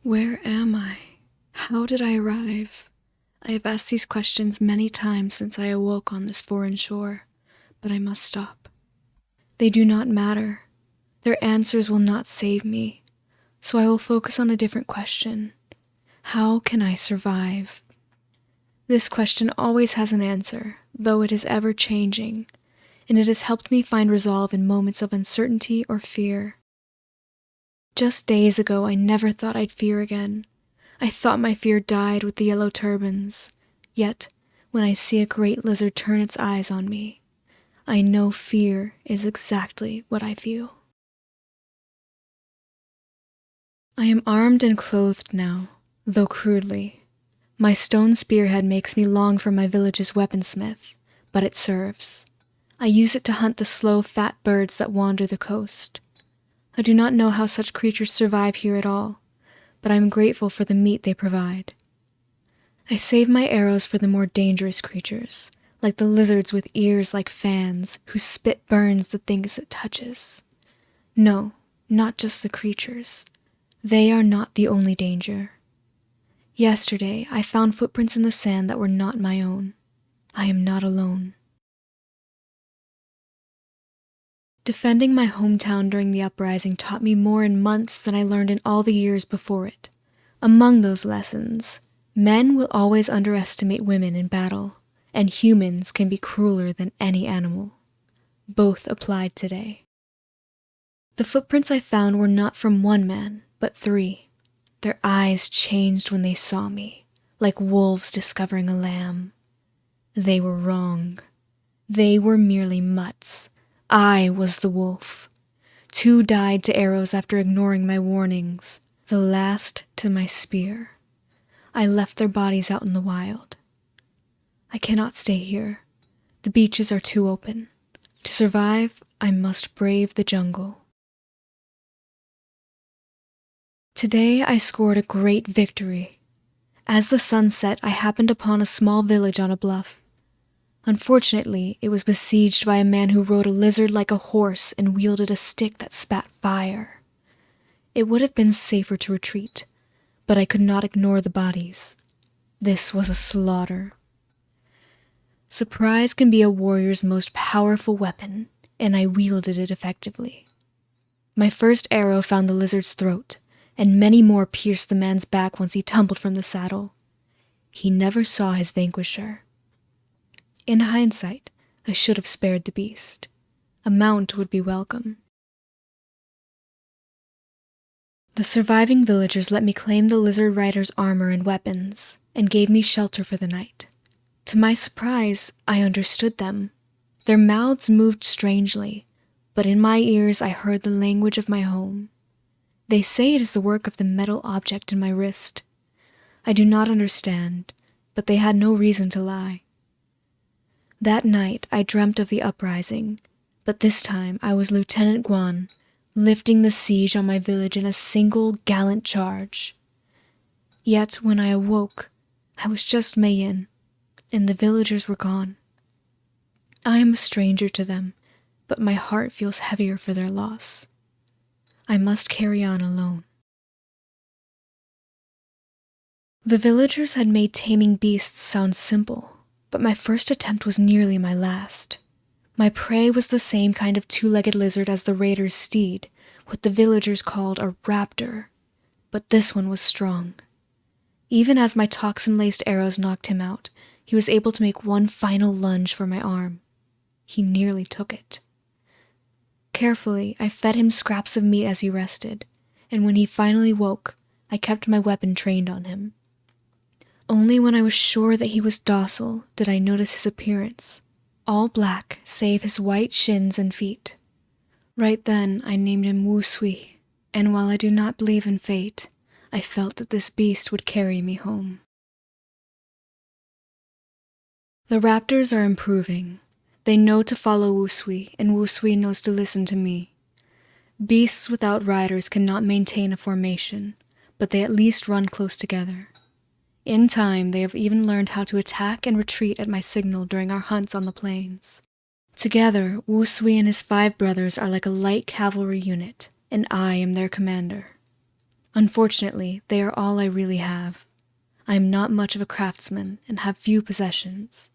Where am I? How did I arrive? I have asked these questions many times since I awoke on this foreign shore, but I must stop. They do not matter. Their answers will not save me, so I will focus on a different question. How can I survive? This question always has an answer, though it is ever changing, and it has helped me find resolve in moments of uncertainty or fear. Just days ago, I never thought I'd fear again. I thought my fear died with the yellow turbans. Yet, when I see a great lizard turn its eyes on me, I know fear is exactly what I feel. I am armed and clothed now, though crudely. My stone spearhead makes me long for my village's weaponsmith, but it serves. I use it to hunt the slow, fat birds that wander the coast. I do not know how such creatures survive here at all, but I am grateful for the meat they provide. I save my arrows for the more dangerous creatures, like the lizards with ears like fans, whose spit burns the things it touches. No, not just the creatures. They are not the only danger. Yesterday, I found footprints in the sand that were not my own. I am not alone. Defending my hometown during the uprising taught me more in months than I learned in all the years before it. Among those lessons, men will always underestimate women in battle, and humans can be crueler than any animal. Both applied today. The footprints I found were not from one man, but 3. Their eyes changed when they saw me, like wolves discovering a lamb. They were wrong. They were merely mutts. I was the wolf. 2 died to arrows after ignoring my warnings, the last to my spear. I left their bodies out in the wild. I cannot stay here. The beaches are too open. To survive, I must brave the jungle. Today I scored a great victory. As the sun set, I happened upon a small village on a bluff. Unfortunately, it was besieged by a man who rode a lizard like a horse and wielded a stick that spat fire. It would have been safer to retreat, but I could not ignore the bodies. This was a slaughter. Surprise can be a warrior's most powerful weapon, and I wielded it effectively. My first arrow found the lizard's throat, and many more pierced the man's back once he tumbled from the saddle. He never saw his vanquisher. In hindsight, I should have spared the beast. A mount would be welcome. The surviving villagers let me claim the lizard rider's armor and weapons, and gave me shelter for the night. To my surprise, I understood them. Their mouths moved strangely, but in my ears I heard the language of my home. They say it is the work of the metal object in my wrist. I do not understand, but they had no reason to lie. That night I dreamt of the uprising, but this time I was Lieutenant Guan, lifting the siege on my village in a single gallant charge. Yet when I awoke, I was just Mei Yin, and the villagers were gone. I am a stranger to them, but my heart feels heavier for their loss. I must carry on alone. The villagers had made taming beasts sound simple, but my first attempt was nearly my last. My prey was the same kind of 2-legged lizard as the raider's steed, what the villagers called a raptor, but this one was strong. Even as my toxin-laced arrows knocked him out, he was able to make one final lunge for my arm. He nearly took it. Carefully, I fed him scraps of meat as he rested, and when he finally woke, I kept my weapon trained on him. Only when I was sure that he was docile did I notice his appearance, all black save his white shins and feet. Right then, I named him Wu Sui, and while I do not believe in fate, I felt that this beast would carry me home. The raptors are improving. They know to follow Wu Sui, and Wu Sui knows to listen to me. Beasts without riders cannot maintain a formation, but they at least run close together. In time, they have even learned how to attack and retreat at my signal during our hunts on the plains. Together, Wu Sui and his 5 brothers are like a light cavalry unit, and I am their commander. Unfortunately, they are all I really have. I am not much of a craftsman and have few possessions.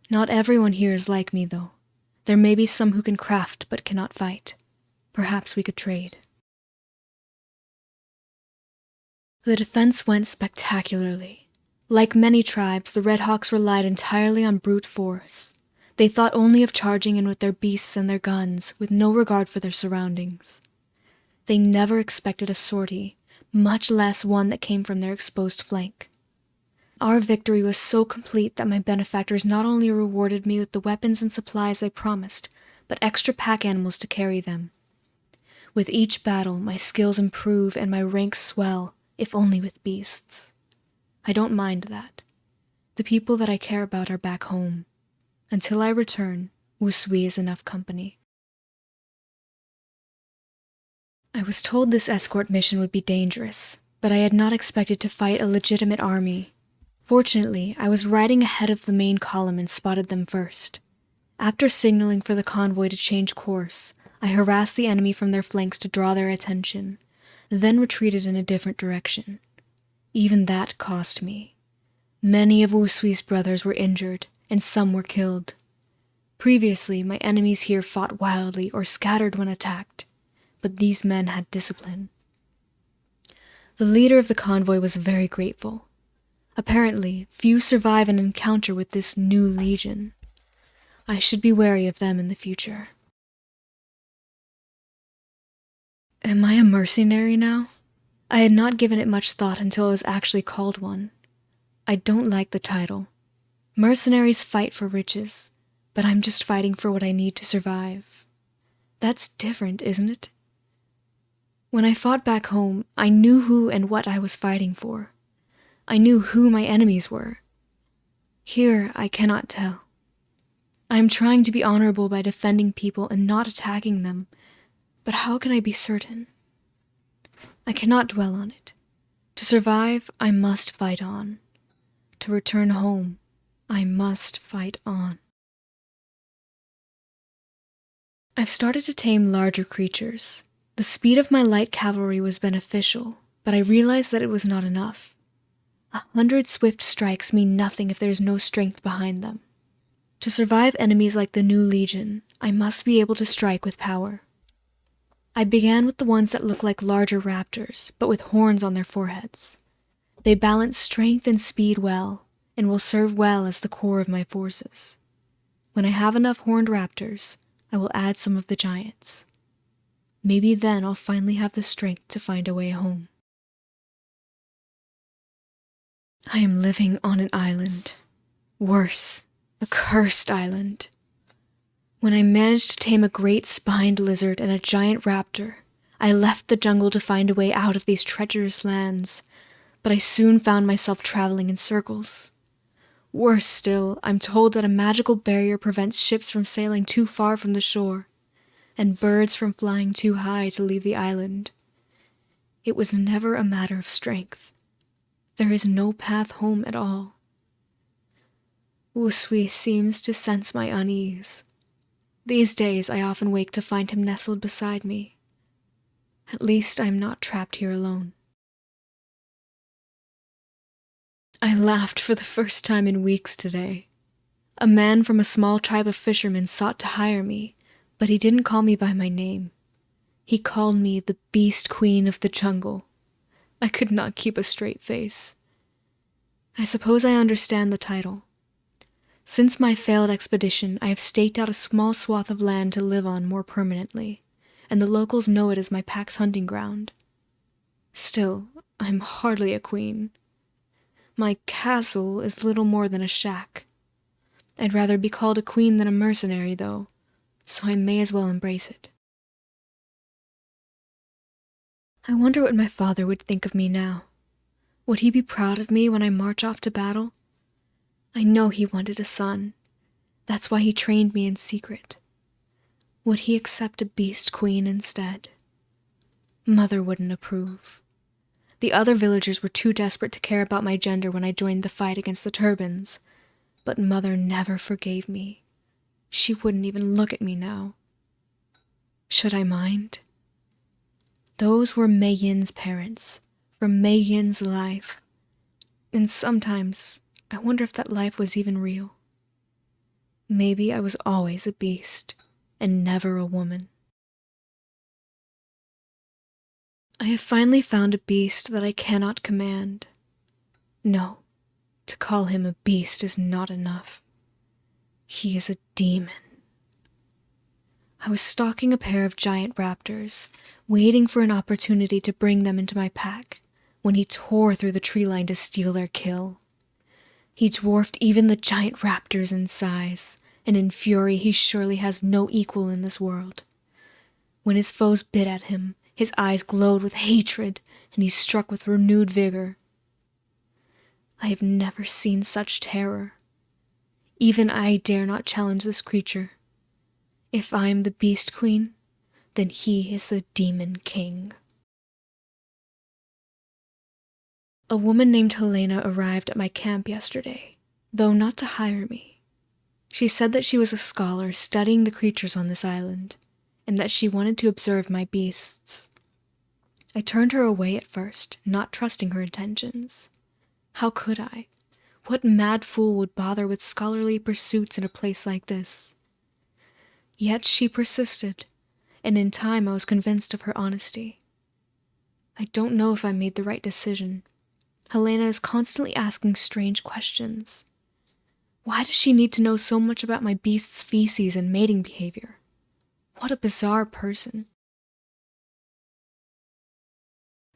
Not everyone here is like me, though. There may be some who can craft but cannot fight. Perhaps we could trade. The defense went spectacularly. Like many tribes, the Red Hawks relied entirely on brute force. They thought only of charging in with their beasts and their guns, with no regard for their surroundings. They never expected a sortie, much less one that came from their exposed flank. Our victory was so complete that my benefactors not only rewarded me with the weapons and supplies they promised, but extra pack animals to carry them. With each battle, my skills improve and my ranks swell, if only with beasts. I don't mind that. The people that I care about are back home. Until I return, Wusui is enough company. I was told this escort mission would be dangerous, but I had not expected to fight a legitimate army. Fortunately, I was riding ahead of the main column and spotted them first. After signaling for the convoy to change course, I harassed the enemy from their flanks to draw their attention, then retreated in a different direction. Even that cost me. Many of Wusui's brothers were injured, and some were killed. Previously, my enemies here fought wildly or scattered when attacked, but these men had discipline. The leader of the convoy was very grateful. Apparently, few survive an encounter with this new legion. I should be wary of them in the future. Am I a mercenary now? I had not given it much thought until I was actually called one. I don't like the title. Mercenaries fight for riches, but I'm just fighting for what I need to survive. That's different, isn't it? When I fought back home, I knew who and what I was fighting for. I knew who my enemies were. Here, I cannot tell. I am trying to be honorable by defending people and not attacking them, but how can I be certain? I cannot dwell on it. To survive, I must fight on. To return home, I must fight on. I've started to tame larger creatures. The speed of my light cavalry was beneficial, but I realized that it was not enough. 100 swift strikes mean nothing if there is no strength behind them. To survive enemies like the new legion, I must be able to strike with power. I began with the ones that look like larger raptors, but with horns on their foreheads. They balance strength and speed well, and will serve well as the core of my forces. When I have enough horned raptors, I will add some of the giants. Maybe then I'll finally have the strength to find a way home. I am living on an island. Worse, a cursed island. When I managed to tame a great spined lizard and a giant raptor, I left the jungle to find a way out of these treacherous lands, but I soon found myself traveling in circles. Worse still, I'm told that a magical barrier prevents ships from sailing too far from the shore, and birds from flying too high to leave the island. It was never a matter of strength. There is no path home at all. Wusui seems to sense my unease. These days I often wake to find him nestled beside me. At least I'm not trapped here alone. I laughed for the first time in weeks today. A man from a small tribe of fishermen sought to hire me, but he didn't call me by my name. He called me the Beast Queen of the Jungle. I could not keep a straight face. I suppose I understand the title. Since my failed expedition, I have staked out a small swath of land to live on more permanently, and the locals know it as my pack's hunting ground. Still, I'm hardly a queen. My castle is little more than a shack. I'd rather be called a queen than a mercenary, though, so I may as well embrace it. I wonder what my father would think of me now. Would he be proud of me when I march off to battle? I know he wanted a son. That's why he trained me in secret. Would he accept a beast queen instead? Mother wouldn't approve. The other villagers were too desperate to care about my gender when I joined the fight against the turbans, but Mother never forgave me. She wouldn't even look at me now. Should I mind? Those were Mei Yin's parents, from Mei Yin's life. And sometimes I wonder if that life was even real. Maybe I was always a beast, and never a woman. I have finally found a beast that I cannot command. No, to call him a beast is not enough. He is a demon. I was stalking a pair of giant raptors, waiting for an opportunity to bring them into my pack, when he tore through the tree line to steal their kill. He dwarfed even the giant raptors in size, and in fury he surely has no equal in this world. When his foes bit at him, his eyes glowed with hatred, and he struck with renewed vigor. I have never seen such terror. Even I dare not challenge this creature. If I am the Beast Queen, then he is the Demon King. A woman named Helena arrived at my camp yesterday, though not to hire me. She said that she was a scholar studying the creatures on this island, and that she wanted to observe my beasts. I turned her away at first, not trusting her intentions. How could I? What mad fool would bother with scholarly pursuits in a place like this? Yet she persisted, and in time I was convinced of her honesty. I don't know if I made the right decision. Helena is constantly asking strange questions. Why does she need to know so much about my beast's feces and mating behavior? What a bizarre person.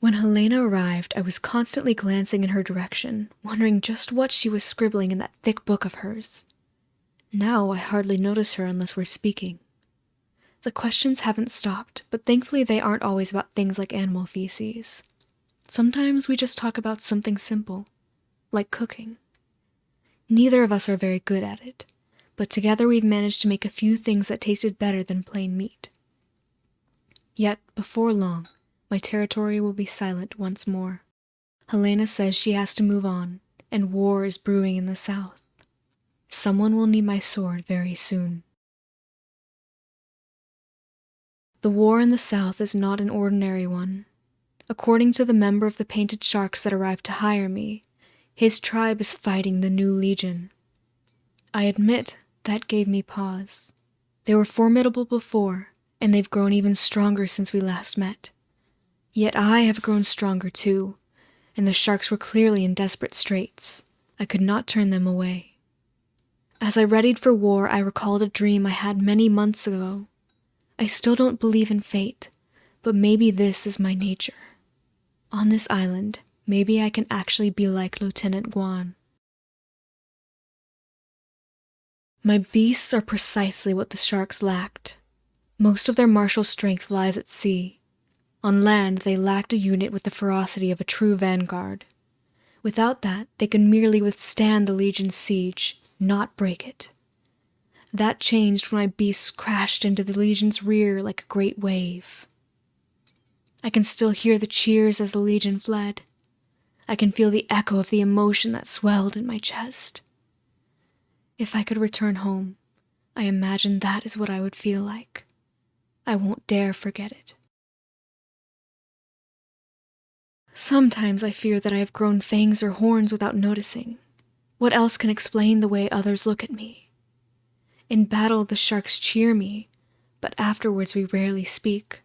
When Helena arrived, I was constantly glancing in her direction, wondering just what she was scribbling in that thick book of hers. Now I hardly notice her unless we're speaking. The questions haven't stopped, but thankfully they aren't always about things like animal feces. Sometimes we just talk about something simple, like cooking. Neither of us are very good at it, but together we've managed to make a few things that tasted better than plain meat. Yet, before long, my territory will be silent once more. Helena says she has to move on, and war is brewing in the south. Someone will need my sword very soon. The war in the south is not an ordinary one. According to the member of the painted sharks that arrived to hire me, his tribe is fighting the new legion. I admit that gave me pause. They were formidable before, and they've grown even stronger since we last met. Yet I have grown stronger too, and the sharks were clearly in desperate straits. I could not turn them away. As I readied for war, I recalled a dream I had many months ago. I still don't believe in fate, but maybe this is my nature. On this island, maybe I can actually be like Lieutenant Guan. My beasts are precisely what the sharks lacked. Most of their martial strength lies at sea. On land, they lacked a unit with the ferocity of a true vanguard. Without that, they could merely withstand the Legion's siege, not break it. That changed when my beasts crashed into the Legion's rear like a great wave. I can still hear the cheers as the Legion fled. I can feel the echo of the emotion that swelled in my chest. If I could return home, I imagine that is what I would feel like. I won't dare forget it. Sometimes I fear that I have grown fangs or horns without noticing. What else can explain the way others look at me? In battle, the sharks cheer me, but afterwards we rarely speak.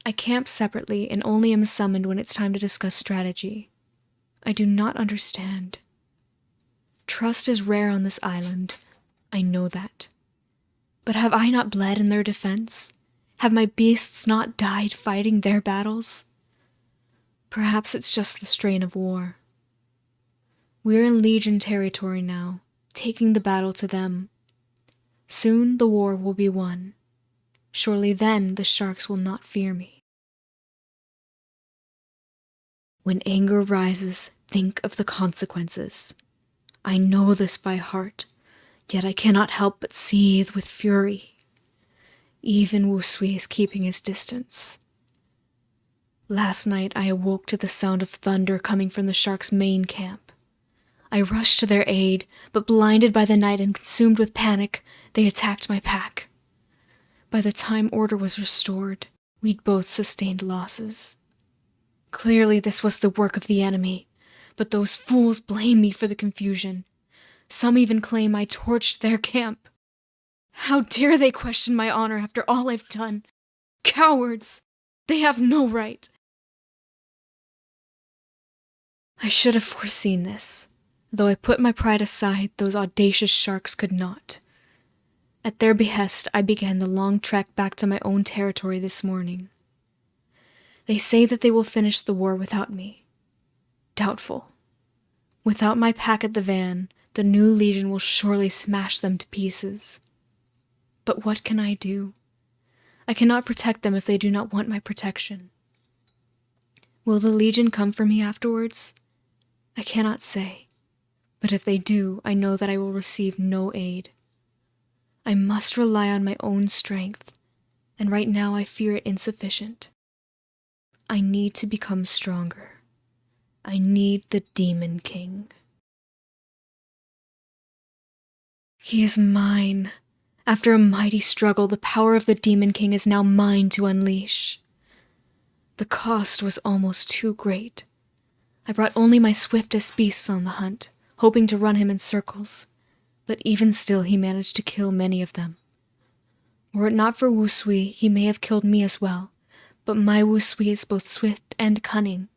I camp separately and only am summoned when it's time to discuss strategy. I do not understand. Trust is rare on this island. I know that. But have I not bled in their defense? Have my beasts not died fighting their battles? Perhaps it's just the strain of war. We're in Legion territory now, taking the battle to them. Soon the war will be won. Surely then the sharks will not fear me. When anger rises, think of the consequences. I know this by heart, yet I cannot help but seethe with fury. Even Wu Sui is keeping his distance. Last night I awoke to the sound of thunder coming from the sharks' main camp. I rushed to their aid, but blinded by the night and consumed with panic, they attacked my pack. By the time order was restored, We'd both sustained losses. Clearly this was the work of the enemy, but those fools blame me for the confusion. Some even claim I torched their camp. How dare they question my honor after all I've done? Cowards! They have no right. I should have foreseen this. Though I put my pride aside, those audacious sharks could not. At their behest, I began the long trek back to my own territory this morning. They say that they will finish the war without me. Doubtful. Without my pack at the van, the new legion will surely smash them to pieces. But what can I do? I cannot protect them if they do not want my protection. Will the legion come for me afterwards? I cannot say. But if they do, I know that I will receive no aid. I must rely on my own strength, and right now I fear it insufficient. I need to become stronger. I need the Demon King. He is mine. After a mighty struggle, the power of the Demon King is now mine to unleash. The cost was almost too great. I brought only my swiftest beasts on the hunt, hoping to run him in circles, but even still he managed to kill many of them. Were it not for Wu Sui, he may have killed me as well, but my Wu Sui is both swift and cunning.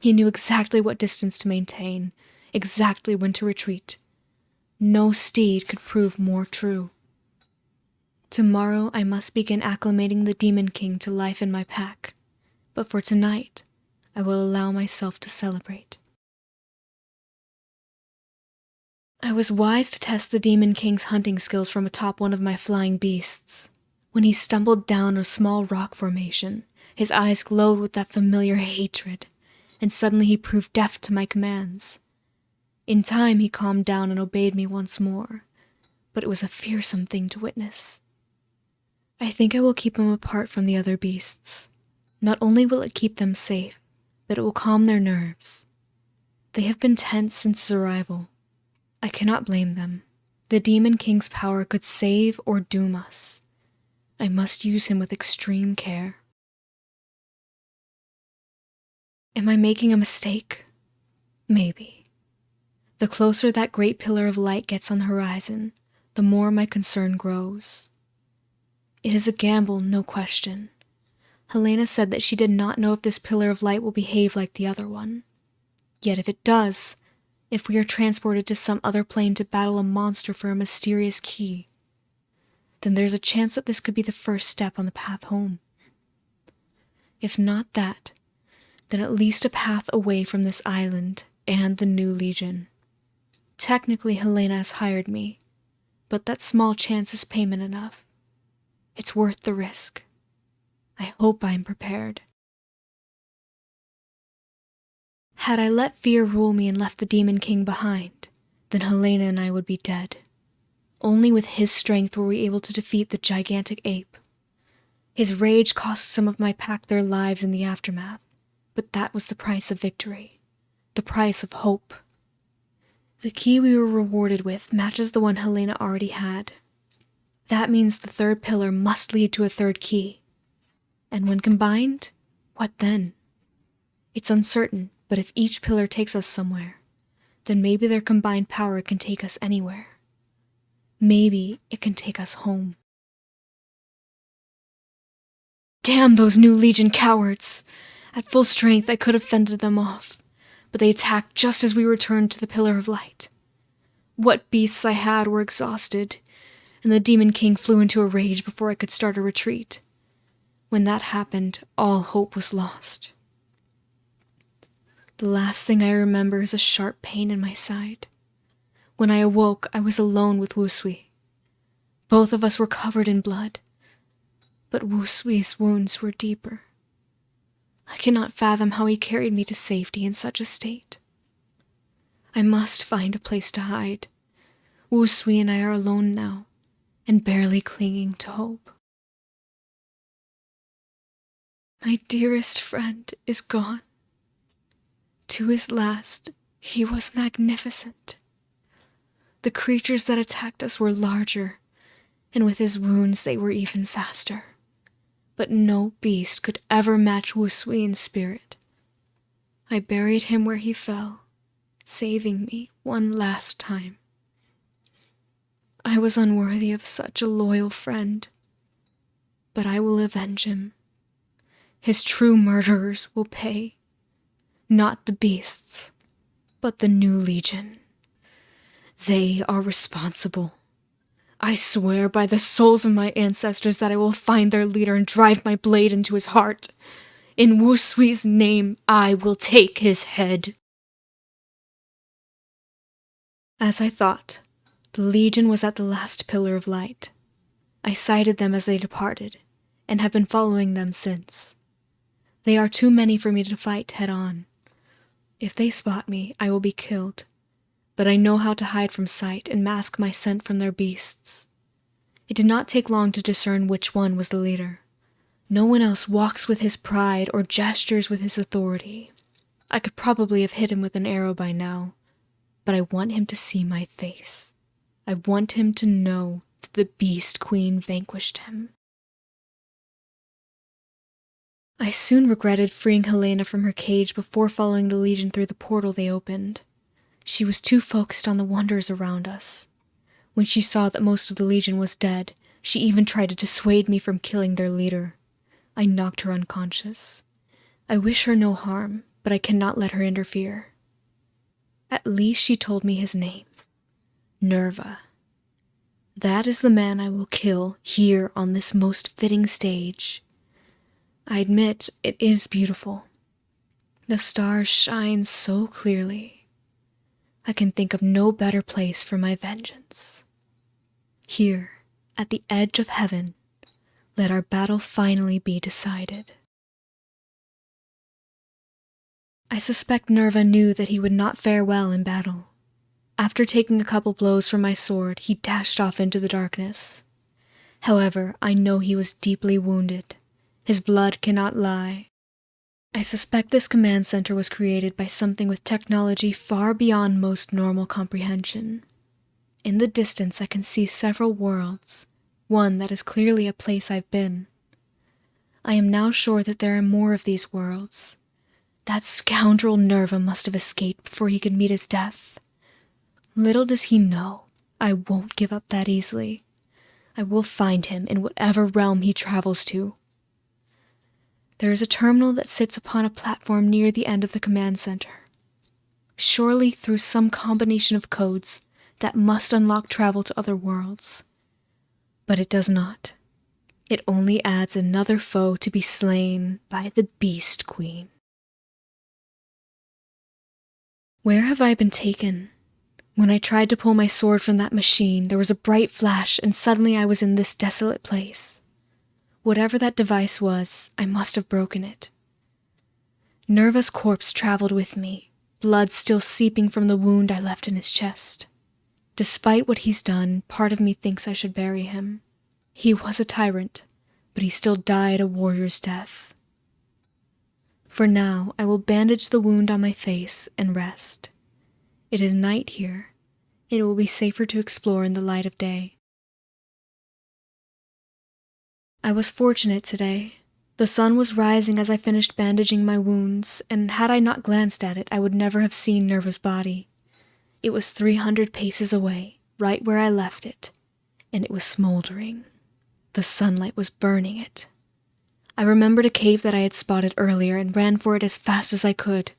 He knew exactly what distance to maintain, exactly when to retreat. No steed could prove more true. Tomorrow I must begin acclimating the Demon King to life in my pack, but for tonight, I will allow myself to celebrate. I was wise to test the Demon King's hunting skills from atop one of my flying beasts. When he stumbled down a small rock formation, his eyes glowed with that familiar hatred, and suddenly he proved deaf to my commands. In time he calmed down and obeyed me once more, but it was a fearsome thing to witness. I think I will keep him apart from the other beasts. Not only will it keep them safe, but it will calm their nerves. They have been tense since his arrival. I cannot blame them. The Demon King's power could save or doom us. I must use him with extreme care. Am I making a mistake? Maybe. The closer that great pillar of light gets on the horizon, the more my concern grows. It is a gamble, no question. Helena said that she did not know if this pillar of light will behave like the other one. Yet if it does, if we are transported to some other plane to battle a monster for a mysterious key, then there's a chance that this could be the first step on the path home. If not that, then at least a path away from this island and the new legion. Technically, Helena has hired me, but that small chance is payment enough. It's worth the risk. I hope I am prepared. Had I let fear rule me and left the Demon King behind, then Helena and I would be dead. Only with his strength were we able to defeat the gigantic ape. His rage cost some of my pack their lives in the aftermath, but that was the price of victory, the price of hope. The key we were rewarded with matches the one Helena already had. That means the third pillar must lead to a third key. And when combined, what then? It's uncertain, but if each pillar takes us somewhere, then maybe their combined power can take us anywhere. Maybe it can take us home. Damn those new Legion cowards! At full strength, I could have fended them off, but they attacked just as we returned to the Pillar of Light. What beasts I had were exhausted, and the Demon King flew into a rage before I could start a retreat. When that happened, all hope was lost. The last thing I remember is a sharp pain in my side. When I awoke, I was alone with Wu Sui. Both of us were covered in blood, but Wu Sui's wounds were deeper. I cannot fathom how he carried me to safety in such a state. I must find a place to hide. Wu Sui and I are alone now, and barely clinging to hope. My dearest friend is gone. To his last, he was magnificent. The creatures that attacked us were larger, and with his wounds they were even faster. but no beast could ever match Wu Sui in spirit. I buried him where he fell, saving me one last time. I was unworthy of such a loyal friend, but I will avenge him. His true murderers will pay, not the beasts, but the new legion. They are responsible. I swear by the souls of my ancestors that I will find their leader and drive my blade into his heart. In Wu Sui's name, I will take his head. As I thought, the legion was at the last pillar of light. I sighted them as they departed, and have been following them since. They are too many for me to fight head-on. If they spot me, I will be killed, but I know how to hide from sight and mask my scent from their beasts. It did not take long to discern which one was the leader. No one else walks with his pride or gestures with his authority. I could probably have hit him with an arrow by now, but I want him to see my face. I want him to know that the Beast Queen vanquished him. I soon regretted freeing Helena from her cage before following the Legion through the portal they opened. She was too focused on the wonders around us. When she saw that most of the Legion was dead, she even tried to dissuade me from killing their leader. I knocked her unconscious. I wish her no harm, but I cannot let her interfere. At least she told me his name. Nerva. That is the man I will kill here on this most fitting stage. I admit it is beautiful. The stars shine so clearly. I can think of no better place for my vengeance. Here, at the edge of heaven, let our battle finally be decided. I suspect Nerva knew that he would not fare well in battle. After taking a couple blows from my sword, he dashed off into the darkness. However, I know he was deeply wounded. His blood cannot lie. I suspect this command center was created by something with technology far beyond most normal comprehension. In the distance I can see several worlds, one that is clearly a place I've been. I am now sure that there are more of these worlds. That scoundrel Nerva must have escaped before he could meet his death. Little does he know, I won't give up that easily. I will find him in whatever realm he travels to. There is a terminal that sits upon a platform near the end of the command center. Surely through some combination of codes, that must unlock travel to other worlds. But it does not. It only adds another foe to be slain by the Beast Queen. Where have I been taken? When I tried to pull my sword from that machine, there was a bright flash and suddenly I was in this desolate place. Whatever that device was, I must have broken it. Nerva's corpse traveled with me, blood still seeping from the wound I left in his chest. Despite what he's done, part of me thinks I should bury him. He was a tyrant, but he still died a warrior's death. For now, I will bandage the wound on my face and rest. It is night here. It will be safer to explore in the light of day. I was fortunate today. The sun was rising as I finished bandaging my wounds, and had I not glanced at it, I would never have seen Nerva's body. It was 300 paces away, right where I left it, and it was smoldering. The sunlight was burning it. I remembered a cave that I had spotted earlier and ran for it as fast as I could.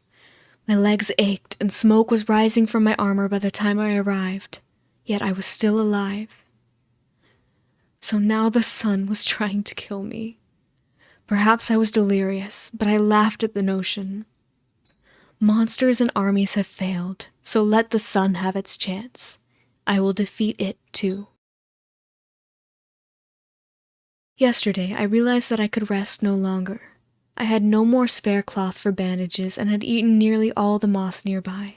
My legs ached and smoke was rising from my armor by the time I arrived, yet I was still alive. So now the sun was trying to kill me. Perhaps I was delirious, but I laughed at the notion. Monsters and armies have failed, so let the sun have its chance. I will defeat it too. Yesterday, I realized that I could rest no longer. I had no more spare cloth for bandages and had eaten nearly all the moss nearby.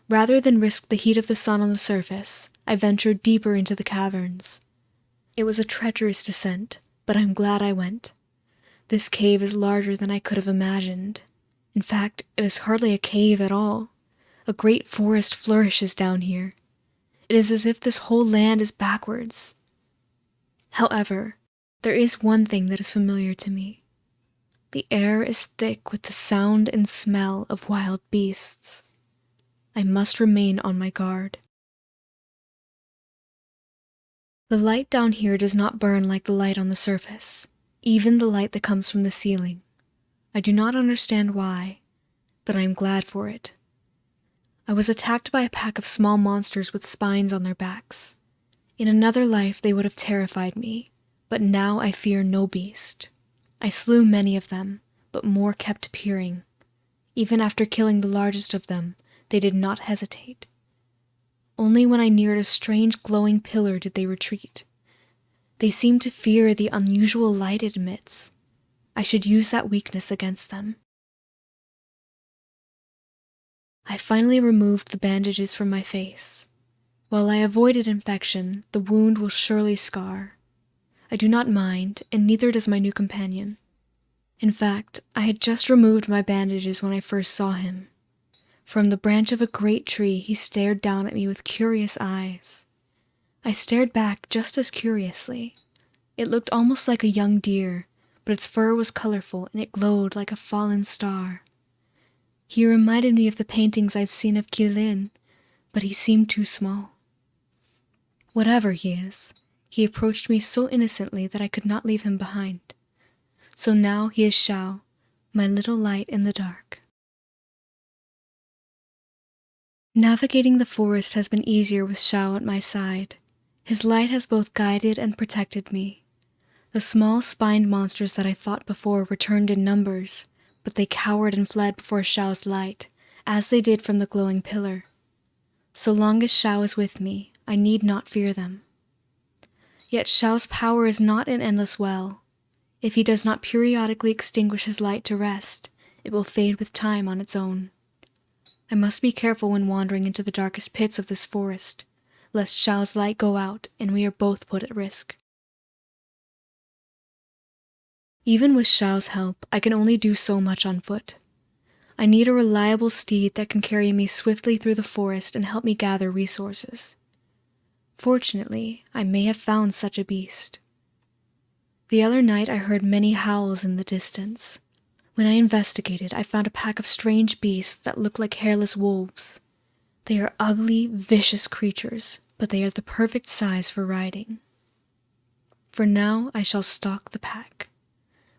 Rather than risk the heat of the sun on the surface, I ventured deeper into the caverns. It was a treacherous descent, but I'm glad I went. This cave is larger than I could have imagined. In fact, it is hardly a cave at all. A great forest flourishes down here. It is as if this whole land is backwards. However, There is one thing that is familiar to me. The air is thick with the sound and smell of wild beasts. I must remain on my guard. The light down here does not burn like the light on the surface, even the light that comes from the ceiling. I do not understand why, but I am glad for it. I was attacked by a pack of small monsters with spines on their backs. In another life they would have terrified me, but now I fear no beast. I slew many of them, but more kept appearing. Even after killing the largest of them, they did not hesitate. Only when I neared a strange glowing pillar did they retreat. They seemed to fear the unusual light it emits. I should use that weakness against them. I finally removed the bandages from my face. While I avoided infection, the wound will surely scar. I do not mind, and neither does my new companion. In fact, I had just removed my bandages when I first saw him. From the branch of a great tree, he stared down at me with curious eyes. I stared back just as curiously. It looked almost like a young deer, but its fur was colorful and it glowed like a fallen star. He reminded me of the paintings I've seen of Qilin, but he seemed too small. Whatever he is, he approached me so innocently that I could not leave him behind. So now he is Xiao, my little light in the dark. Navigating the forest has been easier with Xiao at my side. His light has both guided and protected me. The small spined monsters that I fought before returned in numbers, but they cowered and fled before Xiao's light, as they did from the glowing pillar. So long as Xiao is with me, I need not fear them. Yet Xiao's power is not an endless well. If he does not periodically extinguish his light to rest, it will fade with time on its own. I must be careful when wandering into the darkest pits of this forest, lest Xiao's light go out and we are both put at risk. Even with Xiao's help, I can only do so much on foot. I need a reliable steed that can carry me swiftly through the forest and help me gather resources. Fortunately, I may have found such a beast. The other night I heard many howls in the distance. When I investigated, I found a pack of strange beasts that look like hairless wolves. They are ugly, vicious creatures, but they are the perfect size for riding. For now, I shall stalk the pack.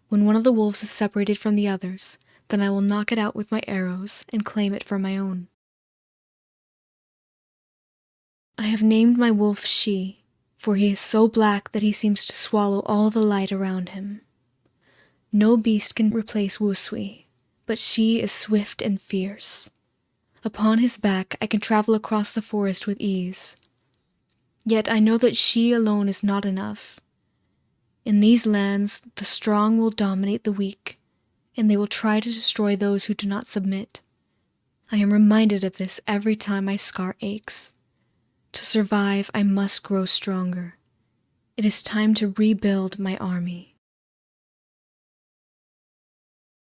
When one of the wolves is separated from the others, then I will knock it out with my arrows and claim it for my own. I have named my wolf Shi, for he is so black that he seems to swallow all the light around him. No beast can replace Wusui, but Shi is swift and fierce. Upon his back I can travel across the forest with ease. Yet I know that Shi alone is not enough. In these lands, the strong will dominate the weak, and they will try to destroy those who do not submit. I am reminded of this every time my scar aches. To survive, I must grow stronger. It is time to rebuild my army.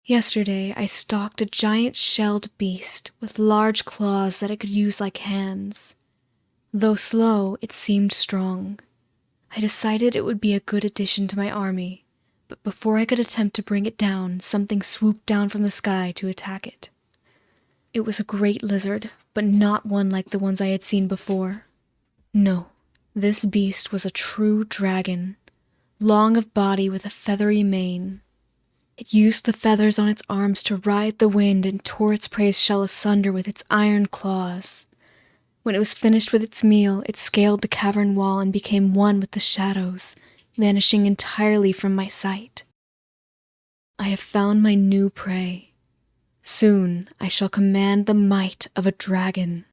Yesterday, I stalked a giant shelled beast with large claws that it could use like hands. Though slow, it seemed strong. I decided it would be a good addition to my army, but before I could attempt to bring it down, something swooped down from the sky to attack it. It was a great lizard, but not one like the ones I had seen before. No, this beast was a true dragon, long of body with a feathery mane. It used the feathers on its arms to ride the wind and tore its prey's shell asunder with its iron claws. When it was finished with its meal, it scaled the cavern wall and became one with the shadows, vanishing entirely from my sight. I have found my new prey. Soon I shall command the might of a dragon.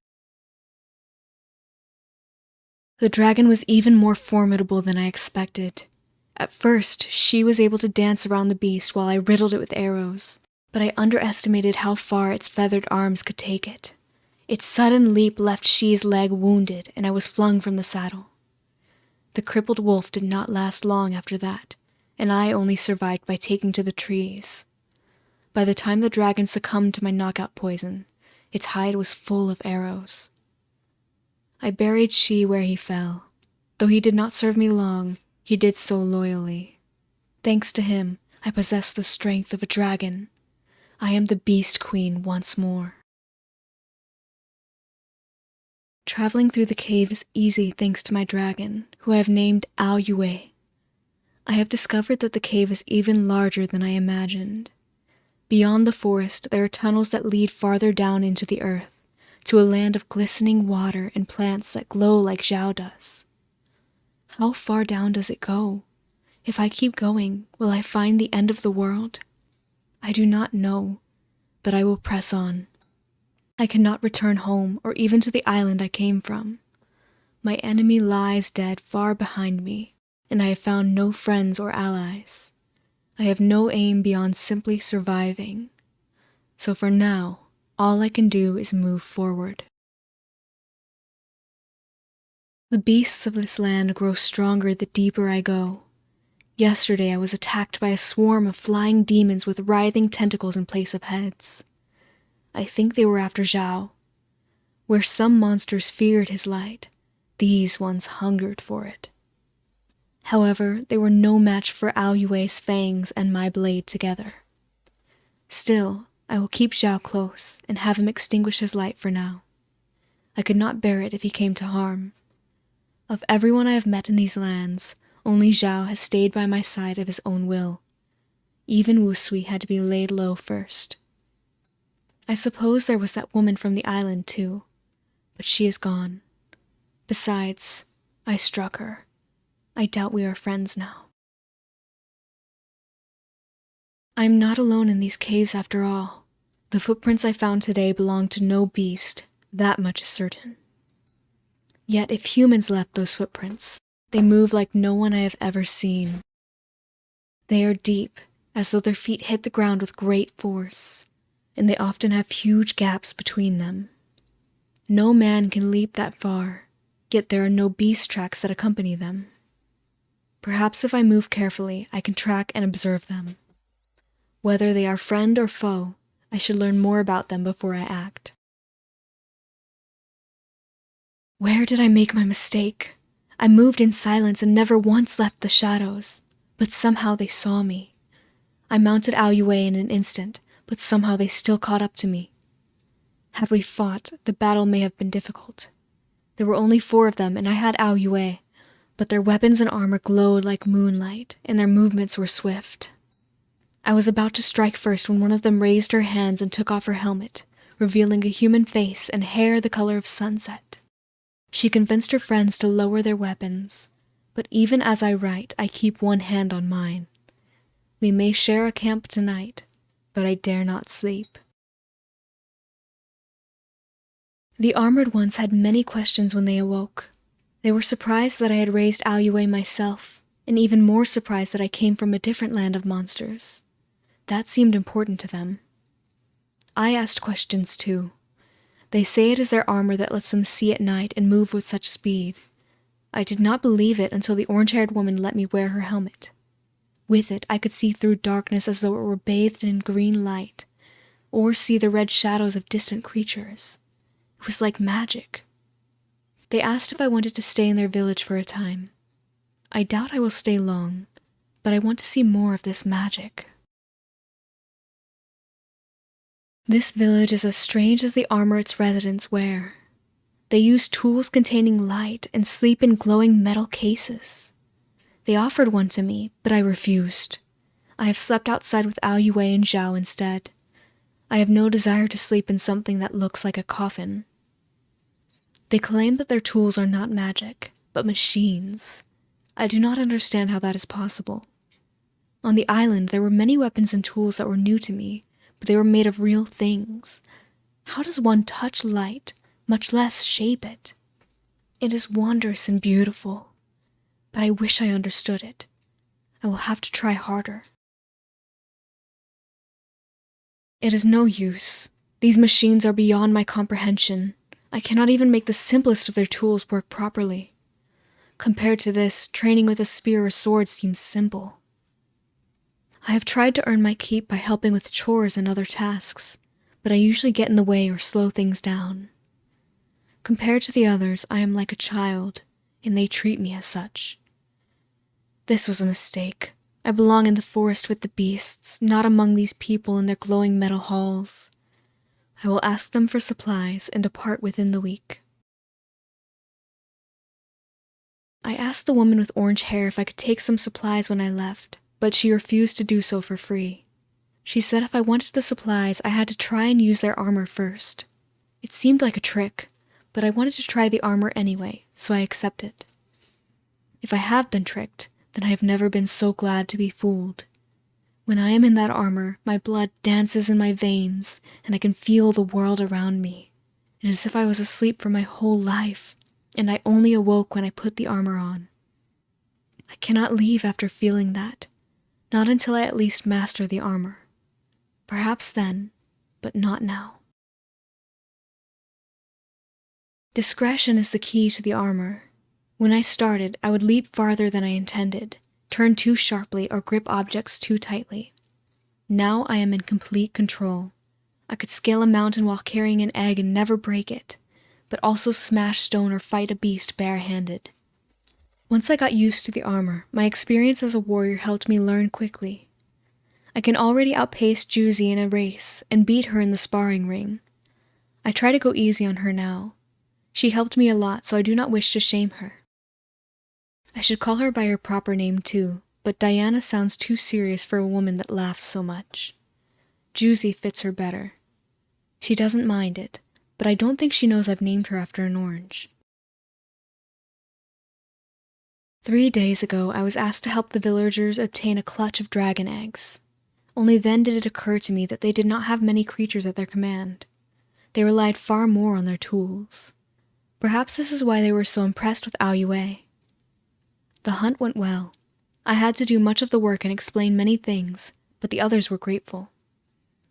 The dragon was even more formidable than I expected. At first, she was able to dance around the beast while I riddled it with arrows, but I underestimated how far its feathered arms could take it. Its sudden leap left Shi's leg wounded, and I was flung from the saddle. The crippled wolf did not last long after that, and I only survived by taking to the trees. By the time the dragon succumbed to my knockout poison, its hide was full of arrows. I buried Shi where he fell. Though he did not serve me long, he did so loyally. Thanks to him, I possess the strength of a dragon. I am the Beast Queen once more. Traveling through the cave is easy thanks to my dragon, who I have named Ao Yue. I have discovered that the cave is even larger than I imagined. Beyond the forest, there are tunnels that lead farther down into the earth, to a land of glistening water and plants that glow like Zhao does. How far down does it go? If I keep going, will I find the end of the world? I do not know, but I will press on. I cannot return home or even to the island I came from. My enemy lies dead far behind me, and I have found no friends or allies. I have no aim beyond simply surviving. So for now, all I can do is move forward. The beasts of this land grow stronger the deeper I go. Yesterday I was attacked by a swarm of flying demons with writhing tentacles in place of heads. I think they were after Zhao. Where some monsters feared his light, these ones hungered for it. However, they were no match for Ao Yue's fangs and my blade together. Still, I will keep Zhao close and have him extinguish his light for now. I could not bear it if he came to harm. Of everyone I have met in these lands, only Zhao has stayed by my side of his own will. Even Wu Sui had to be laid low first. I suppose there was that woman from the island too, but she is gone. Besides, I struck her. I doubt we are friends now. I am not alone in these caves after all. The footprints I found today belong to no beast, that much is certain. Yet if humans left those footprints, they move like no one I have ever seen. They are deep, as though their feet hit the ground with great force, and they often have huge gaps between them. No man can leap that far, yet there are no beast tracks that accompany them. Perhaps if I move carefully, I can track and observe them. Whether they are friend or foe, I should learn more about them before I act. Where did I make my mistake? I moved in silence and never once left the shadows, but somehow they saw me. I mounted Ao Yue in an instant, but somehow they still caught up to me. Had we fought, the battle may have been difficult. There were only 4 of them, and I had Ao Yue, but their weapons and armor glowed like moonlight, and their movements were swift. I was about to strike first when one of them raised her hands and took off her helmet, revealing a human face and hair the color of sunset. She convinced her friends to lower their weapons, but even as I write, I keep one hand on mine. We may share a camp tonight, but I dare not sleep. The armored ones had many questions when they awoke. They were surprised that I had raised Ao Yue myself, and even more surprised that I came from a different land of monsters. That seemed important to them. I asked questions too. They say it is their armor that lets them see at night and move with such speed. I did not believe it until the orange-haired woman let me wear her helmet. With it, I could see through darkness as though it were bathed in green light, or see the red shadows of distant creatures. It was like magic. They asked if I wanted to stay in their village for a time. I doubt I will stay long, but I want to see more of this magic. This village is as strange as the armor its residents wear. They use tools containing light and sleep in glowing metal cases. They offered one to me, but I refused. I have slept outside with Ao Yue and Zhao instead. I have no desire to sleep in something that looks like a coffin. They claim that their tools are not magic, but machines. I do not understand how that is possible. On the island, there were many weapons and tools that were new to me, but they were made of real things. How does one touch light, much less shape it? It is wondrous and beautiful, but I wish I understood it. I will have to try harder. It is no use. These machines are beyond my comprehension. I cannot even make the simplest of their tools work properly. Compared to this, training with a spear or sword seems simple. I have tried to earn my keep by helping with chores and other tasks, but I usually get in the way or slow things down. Compared to the others, I am like a child, and they treat me as such. This was a mistake. I belong in the forest with the beasts, not among these people in their glowing metal halls. I will ask them for supplies and depart within the week. I asked the woman with orange hair if I could take some supplies when I left, but she refused to do so for free. She said if I wanted the supplies, I had to try and use their armor first. It seemed like a trick, but I wanted to try the armor anyway, so I accepted. If I have been tricked, then I have never been so glad to be fooled. When I am in that armor, my blood dances in my veins, and I can feel the world around me. It is as if I was asleep for my whole life, and I only awoke when I put the armor on. I cannot leave after feeling that, not until I at least master the armor. Perhaps then, but not now. Discretion is the key to the armor. When I started, I would leap farther than I intended, turn too sharply, or grip objects too tightly. Now I am in complete control. I could scale a mountain while carrying an egg and never break it, but also smash stone or fight a beast barehanded. Once I got used to the armor, my experience as a warrior helped me learn quickly. I can already outpace Juicy in a race and beat her in the sparring ring. I try to go easy on her now. She helped me a lot, so I do not wish to shame her. I should call her by her proper name too, but Diana sounds too serious for a woman that laughs so much. Juicy fits her better. She doesn't mind it, but I don't think she knows I've named her after an orange. 3 days ago, I was asked to help the villagers obtain a clutch of dragon eggs. Only then did it occur to me that they did not have many creatures at their command. They relied far more on their tools. Perhaps this is why they were so impressed with Ao Yue. The hunt went well. I had to do much of the work and explain many things, but the others were grateful.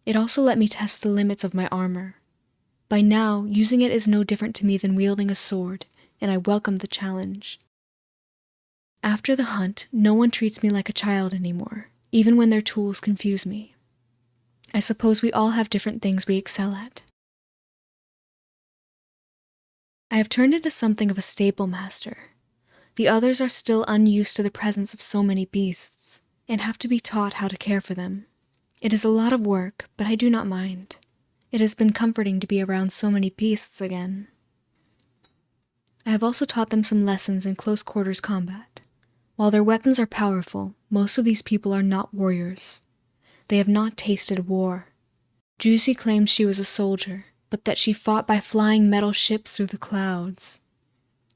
It also let me test the limits of my armor. By now, using it is no different to me than wielding a sword, and I welcomed the challenge. After the hunt, no one treats me like a child anymore, even when their tools confuse me. I suppose we all have different things we excel at. I have turned into something of a stable master. The others are still unused to the presence of so many beasts, and have to be taught how to care for them. It is a lot of work, but I do not mind. It has been comforting to be around so many beasts again. I have also taught them some lessons in close quarters combat. While their weapons are powerful, most of these people are not warriors. They have not tasted war. Juicy claims she was a soldier, but that she fought by flying metal ships through the clouds.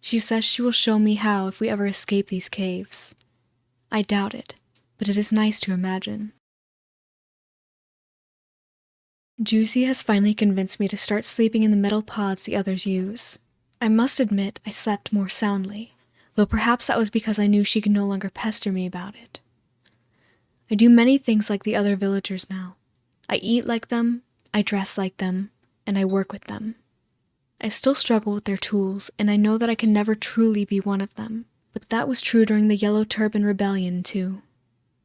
She says she will show me how if we ever escape these caves. I doubt it, but it is nice to imagine. Juicy has finally convinced me to start sleeping in the metal pods the others use. I must admit I slept more soundly, though perhaps that was because I knew she could no longer pester me about it. I do many things like the other villagers now. I eat like them, I dress like them, and I work with them. I still struggle with their tools, and I know that I can never truly be one of them, but that was true during the Yellow Turban Rebellion too.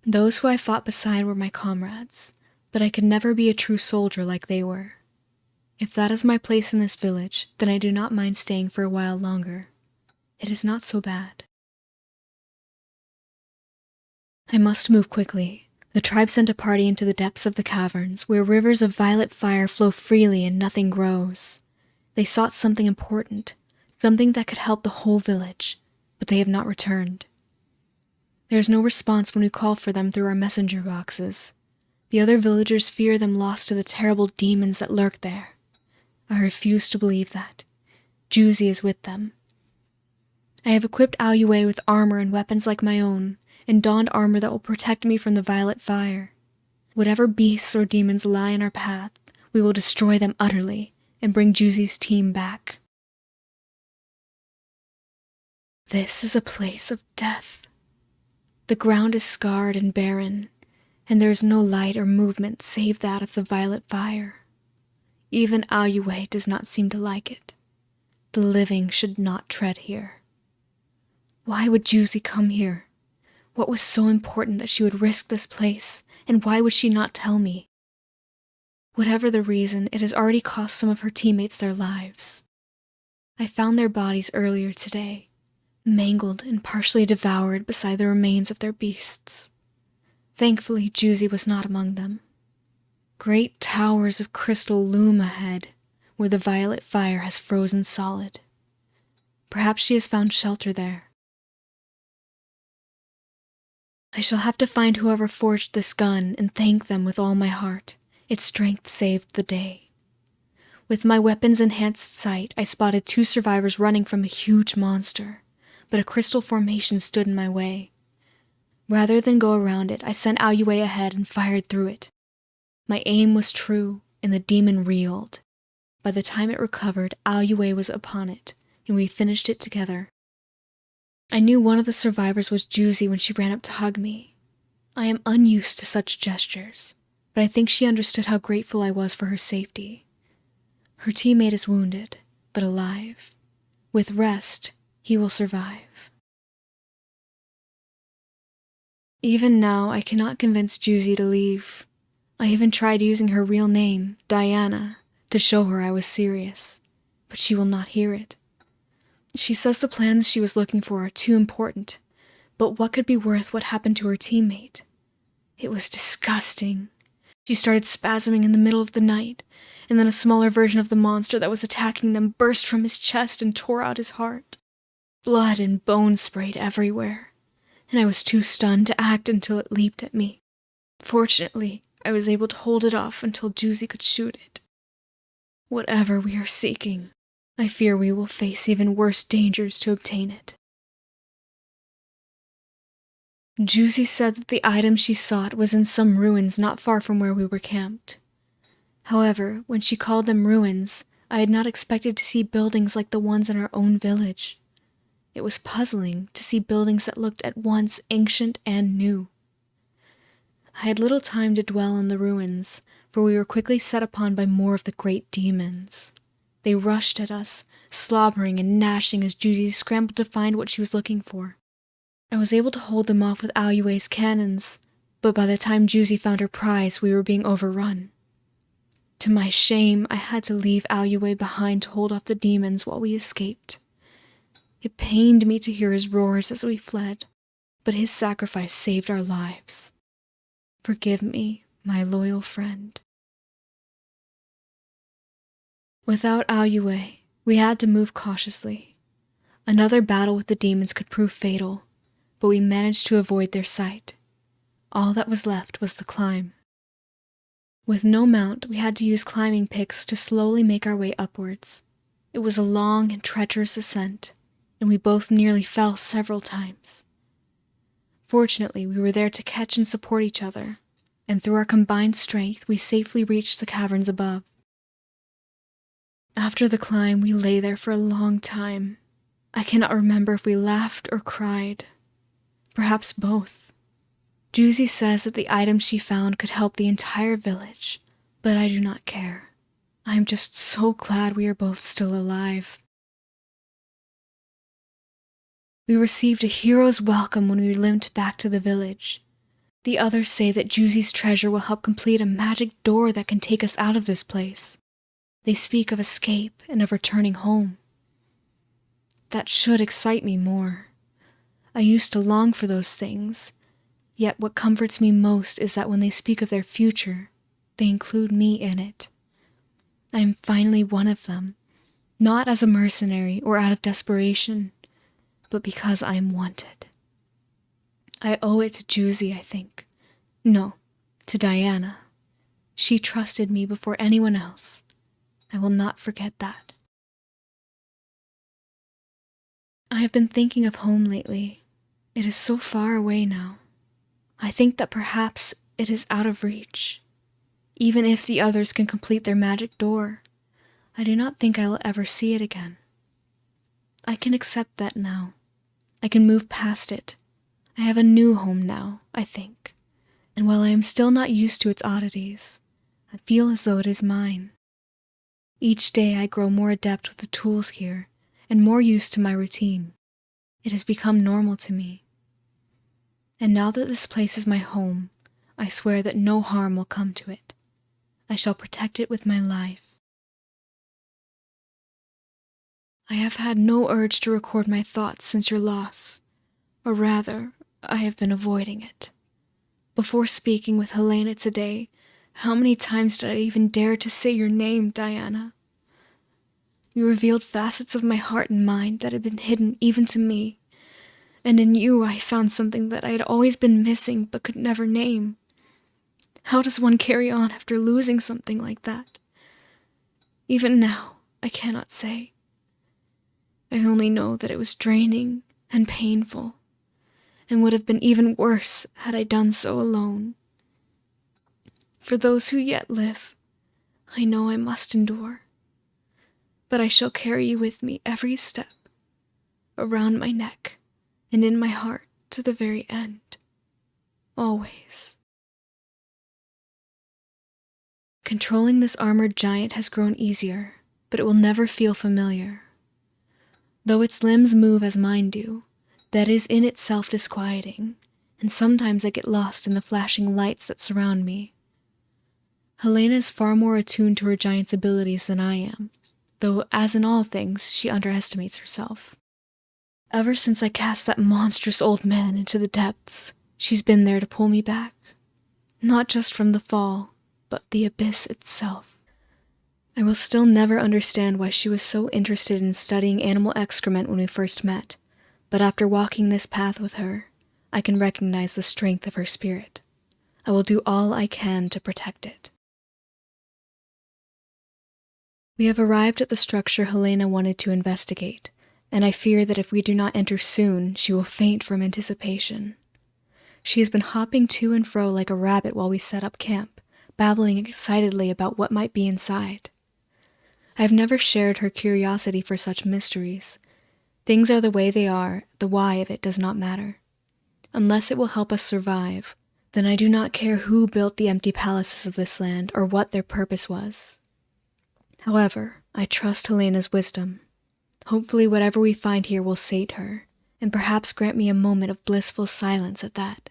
Those who I fought beside were my comrades, but I could never be a true soldier like they were. If that is my place in this village, then I do not mind staying for a while longer. It is not so bad. I must move quickly. The tribe sent a party into the depths of the caverns, where rivers of violet fire flow freely and nothing grows. They sought something important, something that could help the whole village, but they have not returned. There is no response when we call for them through our messenger boxes. The other villagers fear them lost to the terrible demons that lurk there. I refuse to believe that. Juicy is with them. I have equipped Ao Yue with armor and weapons like my own, and donned armor that will protect me from the violet fire. Whatever beasts or demons lie in our path, we will destroy them utterly and bring Juicy's team back. This is a place of death. The ground is scarred and barren, and there is no light or movement save that of the violet fire. Even Ao Yue does not seem to like it. The living should not tread here. Why would Juicy come here? What was so important that she would risk this place, and why would she not tell me? Whatever the reason, it has already cost some of her teammates their lives. I found their bodies earlier today, mangled and partially devoured beside the remains of their beasts. Thankfully, Juicy was not among them. Great towers of crystal loom ahead, where the violet fire has frozen solid. Perhaps she has found shelter there. I shall have to find whoever forged this gun and thank them with all my heart. Its strength saved the day. With my weapon's enhanced sight, I spotted 2 survivors running from a huge monster, but a crystal formation stood in my way. Rather than go around it, I sent Aoyue ahead and fired through it. My aim was true, and the demon reeled. By the time it recovered, Aoyue was upon it, and we finished it together. I knew one of the survivors was Juicy when she ran up to hug me. I am unused to such gestures, but I think she understood how grateful I was for her safety. Her teammate is wounded, but alive. With rest, he will survive. Even now, I cannot convince Juicy to leave. I even tried using her real name, Diana, to show her I was serious, but she will not hear it. She says the plans she was looking for are too important, but what could be worth what happened to her teammate? It was disgusting. She started spasming in the middle of the night, and then a smaller version of the monster that was attacking them burst from his chest and tore out his heart. Blood and bone sprayed everywhere, and I was too stunned to act until it leaped at me. Fortunately, I was able to hold it off until Juicy could shoot it. Whatever we are seeking, I fear we will face even worse dangers to obtain it. Juicy said that the item she sought was in some ruins not far from where we were camped. However, when she called them ruins, I had not expected to see buildings like the ones in our own village. It was puzzling to see buildings that looked at once ancient and new. I had little time to dwell on the ruins, for we were quickly set upon by more of the great demons. They rushed at us, slobbering and gnashing as Judy scrambled to find what she was looking for. I was able to hold them off with Aoyue's cannons, but by the time Juicy found her prize, we were being overrun. To my shame, I had to leave Aoyue behind to hold off the demons while we escaped. It pained me to hear his roars as we fled, but his sacrifice saved our lives. Forgive me, my loyal friend. Without Aoyue, we had to move cautiously. Another battle with the demons could prove fatal, but we managed to avoid their sight. All that was left was the climb. With no mount, we had to use climbing picks to slowly make our way upwards. It was a long and treacherous ascent, and we both nearly fell several times. Fortunately, we were there to catch and support each other, and through our combined strength, we safely reached the caverns above. After the climb, we lay there for a long time. I cannot remember if we laughed or cried. Perhaps both. Juicy says that the item she found could help the entire village, but I do not care. I am just so glad we are both still alive. We received a hero's welcome when we limped back to the village. The others say that Juicy's treasure will help complete a magic door that can take us out of this place. They speak of escape and of returning home. That should excite me more. I used to long for those things, yet what comforts me most is that when they speak of their future, they include me in it. I am finally one of them, not as a mercenary or out of desperation, but because I am wanted. I owe it to Juicy, I think. No, to Diana. She trusted me before anyone else. I will not forget that. I have been thinking of home lately. It is so far away now. I think that perhaps it is out of reach. Even if the others can complete their magic door, I do not think I will ever see it again. I can accept that now. I can move past it. I have a new home now, I think. And while I am still not used to its oddities, I feel as though it is mine. Each day I grow more adept with the tools here, and more used to my routine. It has become normal to me. And now that this place is my home, I swear that no harm will come to it. I shall protect it with my life. I have had no urge to record my thoughts since your loss, or rather, I have been avoiding it. Before speaking with Helena today, how many times did I even dare to say your name, Diana? You revealed facets of my heart and mind that had been hidden even to me, and in you I found something that I had always been missing but could never name. How does one carry on after losing something like that? Even now, I cannot say. I only know that it was draining and painful, and would have been even worse had I done so alone. For those who yet live, I know I must endure, but I shall carry you with me every step, around my neck and in my heart to the very end, always. Controlling this armored giant has grown easier, but it will never feel familiar. Though its limbs move as mine do, that is in itself disquieting, and sometimes I get lost in the flashing lights that surround me. Helena is far more attuned to her giant's abilities than I am, though as in all things, she underestimates herself. Ever since I cast that monstrous old man into the depths, she's been there to pull me back. Not just from the fall, but the abyss itself. I will still never understand why she was so interested in studying animal excrement when we first met, but after walking this path with her, I can recognize the strength of her spirit. I will do all I can to protect it. We have arrived at the structure Helena wanted to investigate, and I fear that if we do not enter soon, she will faint from anticipation. She has been hopping to and fro like a rabbit while we set up camp, babbling excitedly about what might be inside. I have never shared her curiosity for such mysteries. Things are the way they are, the why of it does not matter. Unless it will help us survive, then I do not care who built the empty palaces of this land or what their purpose was. However, I trust Helena's wisdom. Hopefully whatever we find here will sate her, and perhaps grant me a moment of blissful silence at that.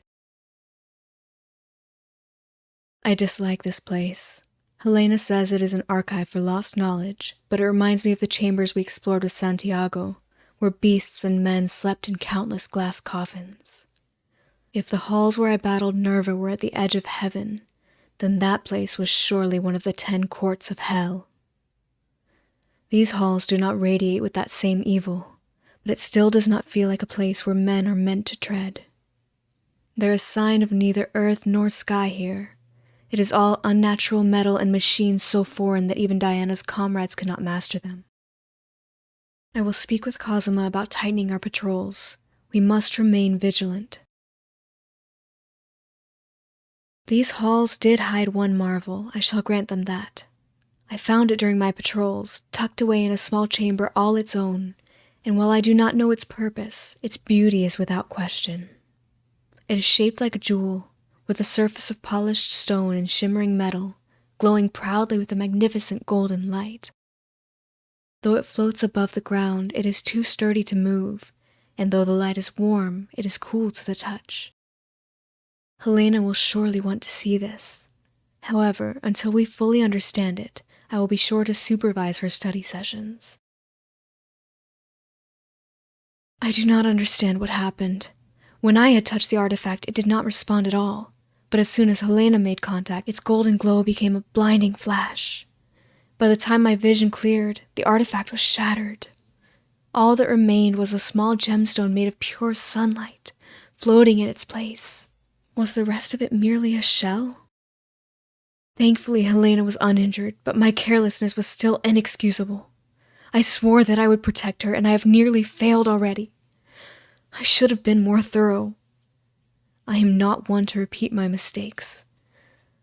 I dislike this place. Helena says it is an archive for lost knowledge, but it reminds me of the chambers we explored with Santiago, where beasts and men slept in countless glass coffins. If the halls where I battled Nerva were at the edge of heaven, then that place was surely one of the 10 courts of hell. These halls do not radiate with that same evil, but it still does not feel like a place where men are meant to tread. There is sign of neither earth nor sky here. It is all unnatural metal and machines so foreign that even Diana's comrades cannot master them. I will speak with Cosima about tightening our patrols. We must remain vigilant. These halls did hide one marvel, I shall grant them that. I found it during my patrols, tucked away in a small chamber all its own, and while I do not know its purpose, its beauty is without question. It is shaped like a jewel, with a surface of polished stone and shimmering metal, glowing proudly with a magnificent golden light. Though it floats above the ground, it is too sturdy to move, and though the light is warm, it is cool to the touch. Helena will surely want to see this. However, until we fully understand it, I will be sure to supervise her study sessions. I do not understand what happened. When I had touched the artifact, it did not respond at all, but as soon as Helena made contact, its golden glow became a blinding flash. By the time my vision cleared, the artifact was shattered. All that remained was a small gemstone made of pure sunlight, floating in its place. Was the rest of it merely a shell? Thankfully, Helena was uninjured, but my carelessness was still inexcusable. I swore that I would protect her, and I have nearly failed already. I should have been more thorough. I am not one to repeat my mistakes.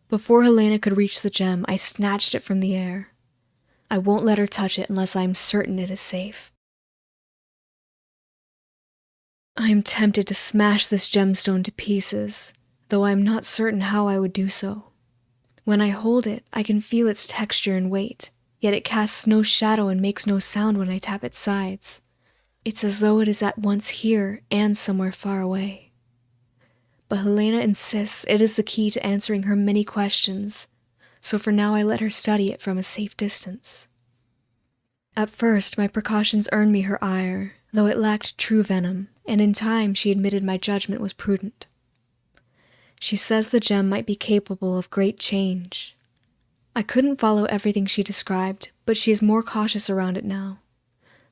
Before Helena could reach the gem, I snatched it from the air. I won't let her touch it unless I am certain it is safe. I am tempted to smash this gemstone to pieces, though I am not certain how I would do so. When I hold it, I can feel its texture and weight, yet it casts no shadow and makes no sound when I tap its sides. It's as though it is at once here and somewhere far away. But Helena insists it is the key to answering her many questions, so for now I let her study it from a safe distance. At first, my precautions earned me her ire, though it lacked true venom, and in time she admitted my judgment was prudent. She says the gem might be capable of great change. I couldn't follow everything she described, but she is more cautious around it now.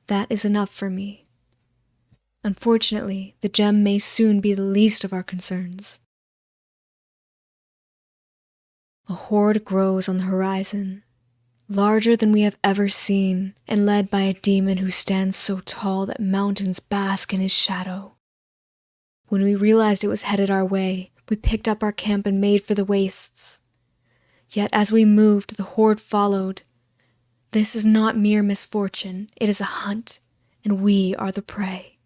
That is enough for me. Unfortunately, the gem may soon be the least of our concerns. A horde grows on the horizon, larger than we have ever seen, and led by a demon who stands so tall that mountains bask in his shadow. When we realized it was headed our way, we picked up our camp and made for the wastes. Yet as we moved, the horde followed. This is not mere misfortune, it is a hunt, and we are the prey.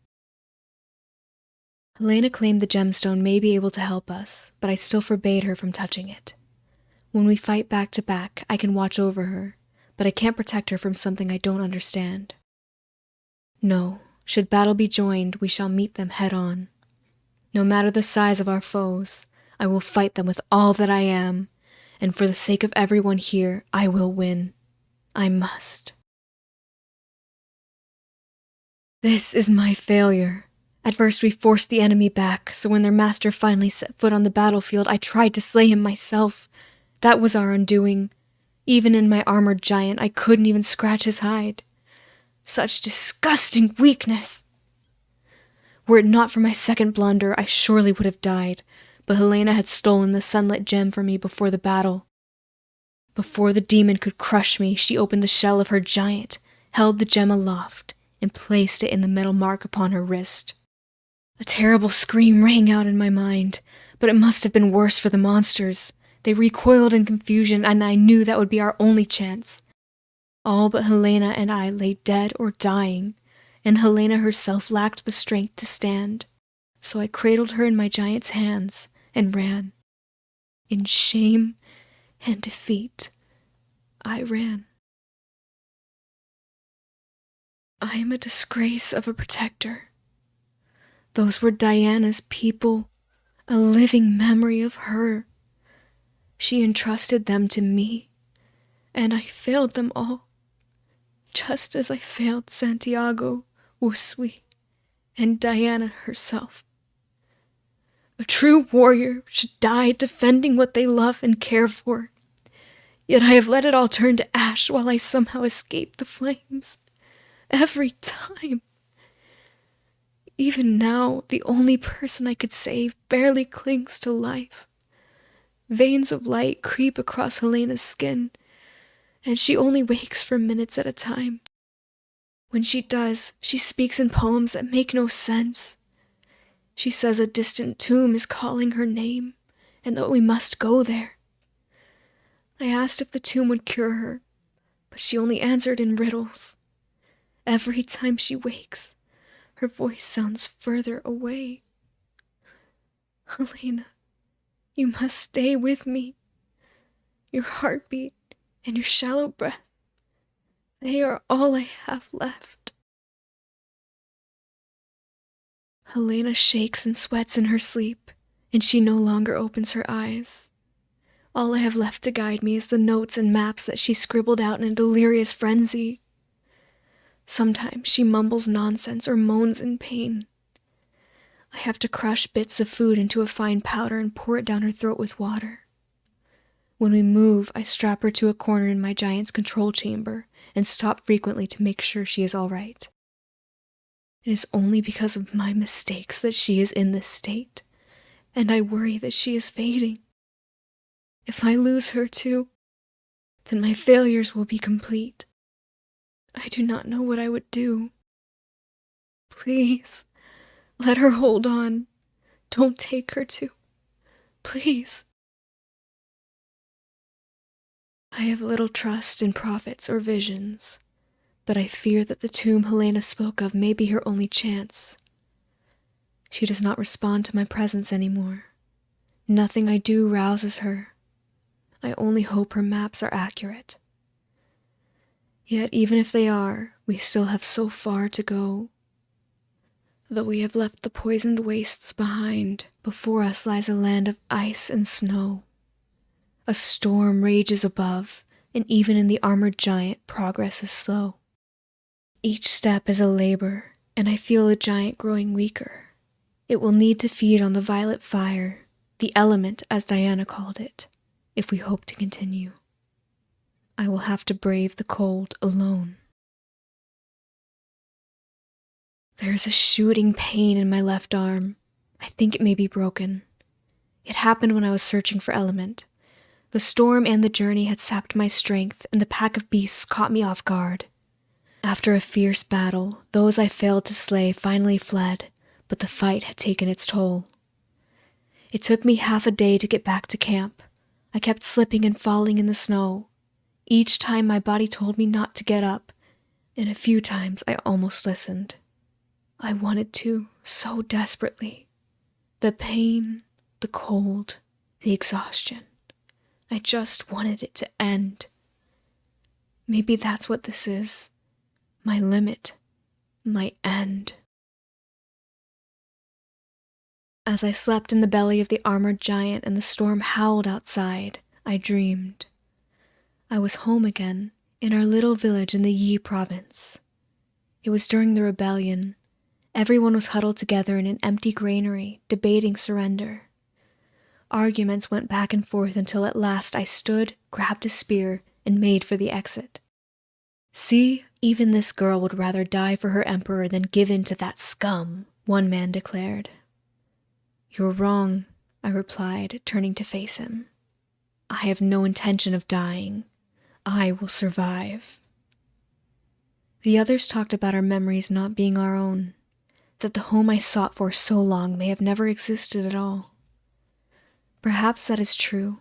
Helena claimed the gemstone may be able to help us, but I still forbade her from touching it. When we fight back to back, I can watch over her, but I can't protect her from something I don't understand. No, should battle be joined, we shall meet them head on. No matter the size of our foes, I will fight them with all that I am, and for the sake of everyone here, I will win. I must. This is my failure. At first we forced the enemy back, so when their master finally set foot on the battlefield, I tried to slay him myself. That was our undoing. Even in my armored giant, I couldn't even scratch his hide. Such disgusting weakness! Were it not for my second blunder, I surely would have died, but Helena had stolen the sunlit gem from me before the battle. Before the demon could crush me, she opened the shell of her giant, held the gem aloft, and placed it in the metal mark upon her wrist. A terrible scream rang out in my mind, but it must have been worse for the monsters. They recoiled in confusion, and I knew that would be our only chance. All but Helena and I lay dead or dying, and Helena herself lacked the strength to stand, so I cradled her in my giant's hands and ran. In shame and defeat, I ran. I am a disgrace of a protector. Those were Diana's people, a living memory of her. She entrusted them to me, and I failed them all, just as I failed Santiago, Usui, and Diana herself. A true warrior should die defending what they love and care for, yet I have let it all turn to ash while I somehow escape the flames. Every time. Even now, the only person I could save barely clings to life. Veins of light creep across Helena's skin, and she only wakes for minutes at a time. When she does, she speaks in poems that make no sense. She says a distant tomb is calling her name, and that we must go there. I asked if the tomb would cure her, but she only answered in riddles. Every time she wakes, her voice sounds further away. Helena, you must stay with me. Your heartbeat and your shallow breath, they are all I have left. Helena shakes and sweats in her sleep, and she no longer opens her eyes. All I have left to guide me is the notes and maps that she scribbled out in a delirious frenzy. Sometimes she mumbles nonsense or moans in pain. I have to crush bits of food into a fine powder and pour it down her throat with water. When we move, I strap her to a corner in my giant's control chamber and stop frequently to make sure she is all right. It is only because of my mistakes that she is in this state, and I worry that she is fading. If I lose her too, then my failures will be complete. I do not know what I would do. Please, let her hold on. Don't take her too. Please. I have little trust in prophets or visions, but I fear that the tomb Helena spoke of may be her only chance. She does not respond to my presence anymore. Nothing I do rouses her. I only hope her maps are accurate. Yet even if they are, we still have so far to go. Though we have left the poisoned wastes behind, before us lies a land of ice and snow. A storm rages above, and even in the armored giant, progress is slow. Each step is a labor, and I feel the giant growing weaker. It will need to feed on the violet fire, the element, as Diana called it, if we hope to continue. I will have to brave the cold alone. There's a shooting pain in my left arm. I think it may be broken. It happened when I was searching for element. The storm and the journey had sapped my strength, and the pack of beasts caught me off guard. After a fierce battle, those I failed to slay finally fled, but the fight had taken its toll. It took me half a day to get back to camp. I kept slipping and falling in the snow. Each time my body told me not to get up, and a few times I almost listened. I wanted to, so desperately. The pain, the cold, the exhaustion. I just wanted it to end. Maybe that's what this is. My limit. My end. As I slept in the belly of the armored giant and the storm howled outside, I dreamed. I was home again, in our little village in the Yi province. It was during the rebellion. Everyone was huddled together in an empty granary, debating surrender. Arguments went back and forth until at last I stood, grabbed a spear, and made for the exit. See, even this girl would rather die for her emperor than give in to that scum, one man declared. You're wrong, I replied, turning to face him. I have no intention of dying. I will survive. The others talked about our memories not being our own, that the home I sought for so long may have never existed at all. Perhaps that is true,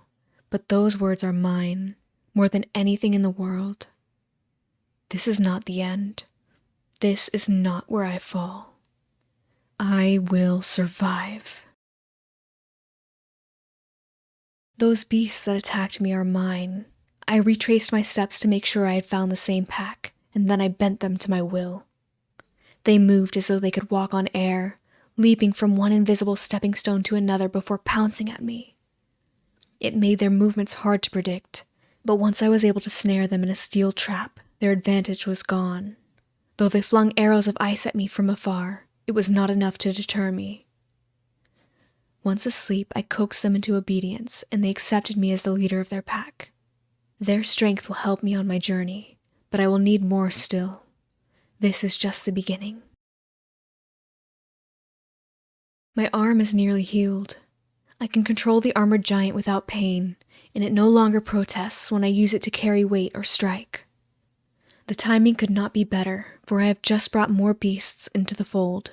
but those words are mine, more than anything in the world. This is not the end. This is not where I fall. I will survive. Those beasts that attacked me are mine. I retraced my steps to make sure I had found the same pack, and then I bent them to my will. They moved as though they could walk on air, leaping from one invisible stepping stone to another before pouncing at me. It made their movements hard to predict, but once I was able to snare them in a steel trap, their advantage was gone. Though they flung arrows of ice at me from afar, it was not enough to deter me. Once asleep, I coaxed them into obedience, and they accepted me as the leader of their pack. Their strength will help me on my journey, but I will need more still. This is just the beginning. My arm is nearly healed. I can control the armored giant without pain, and it no longer protests when I use it to carry weight or strike. The timing could not be better, for I have just brought more beasts into the fold.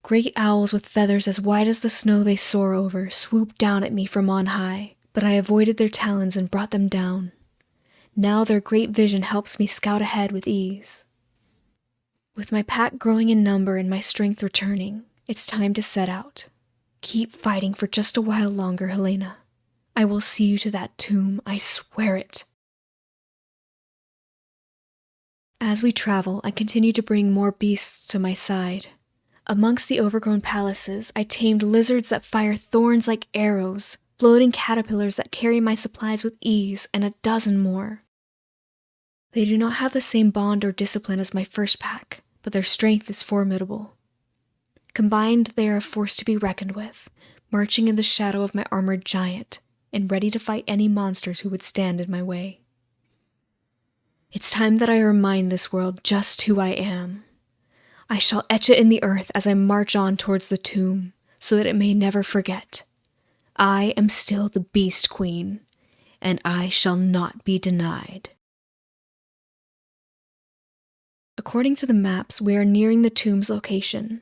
Great owls with feathers as wide as the snow they soar over swooped down at me from on high, but I avoided their talons and brought them down. Now their great vision helps me scout ahead with ease. With my pack growing in number and my strength returning, it's time to set out. Keep fighting for just a while longer, Helena. I will see you to that tomb, I swear it. As we travel, I continue to bring more beasts to my side. Amongst the overgrown palaces, I tamed lizards that fire thorns like arrows, floating caterpillars that carry my supplies with ease, and a dozen more. They do not have the same bond or discipline as my first pack, but their strength is formidable. Combined, they are a force to be reckoned with, marching in the shadow of my armored giant, and ready to fight any monsters who would stand in my way. It's time that I remind this world just who I am. I shall etch it in the earth as I march on towards the tomb, so that it may never forget. I am still the Beast Queen, and I shall not be denied. According to the maps, we are nearing the tomb's location.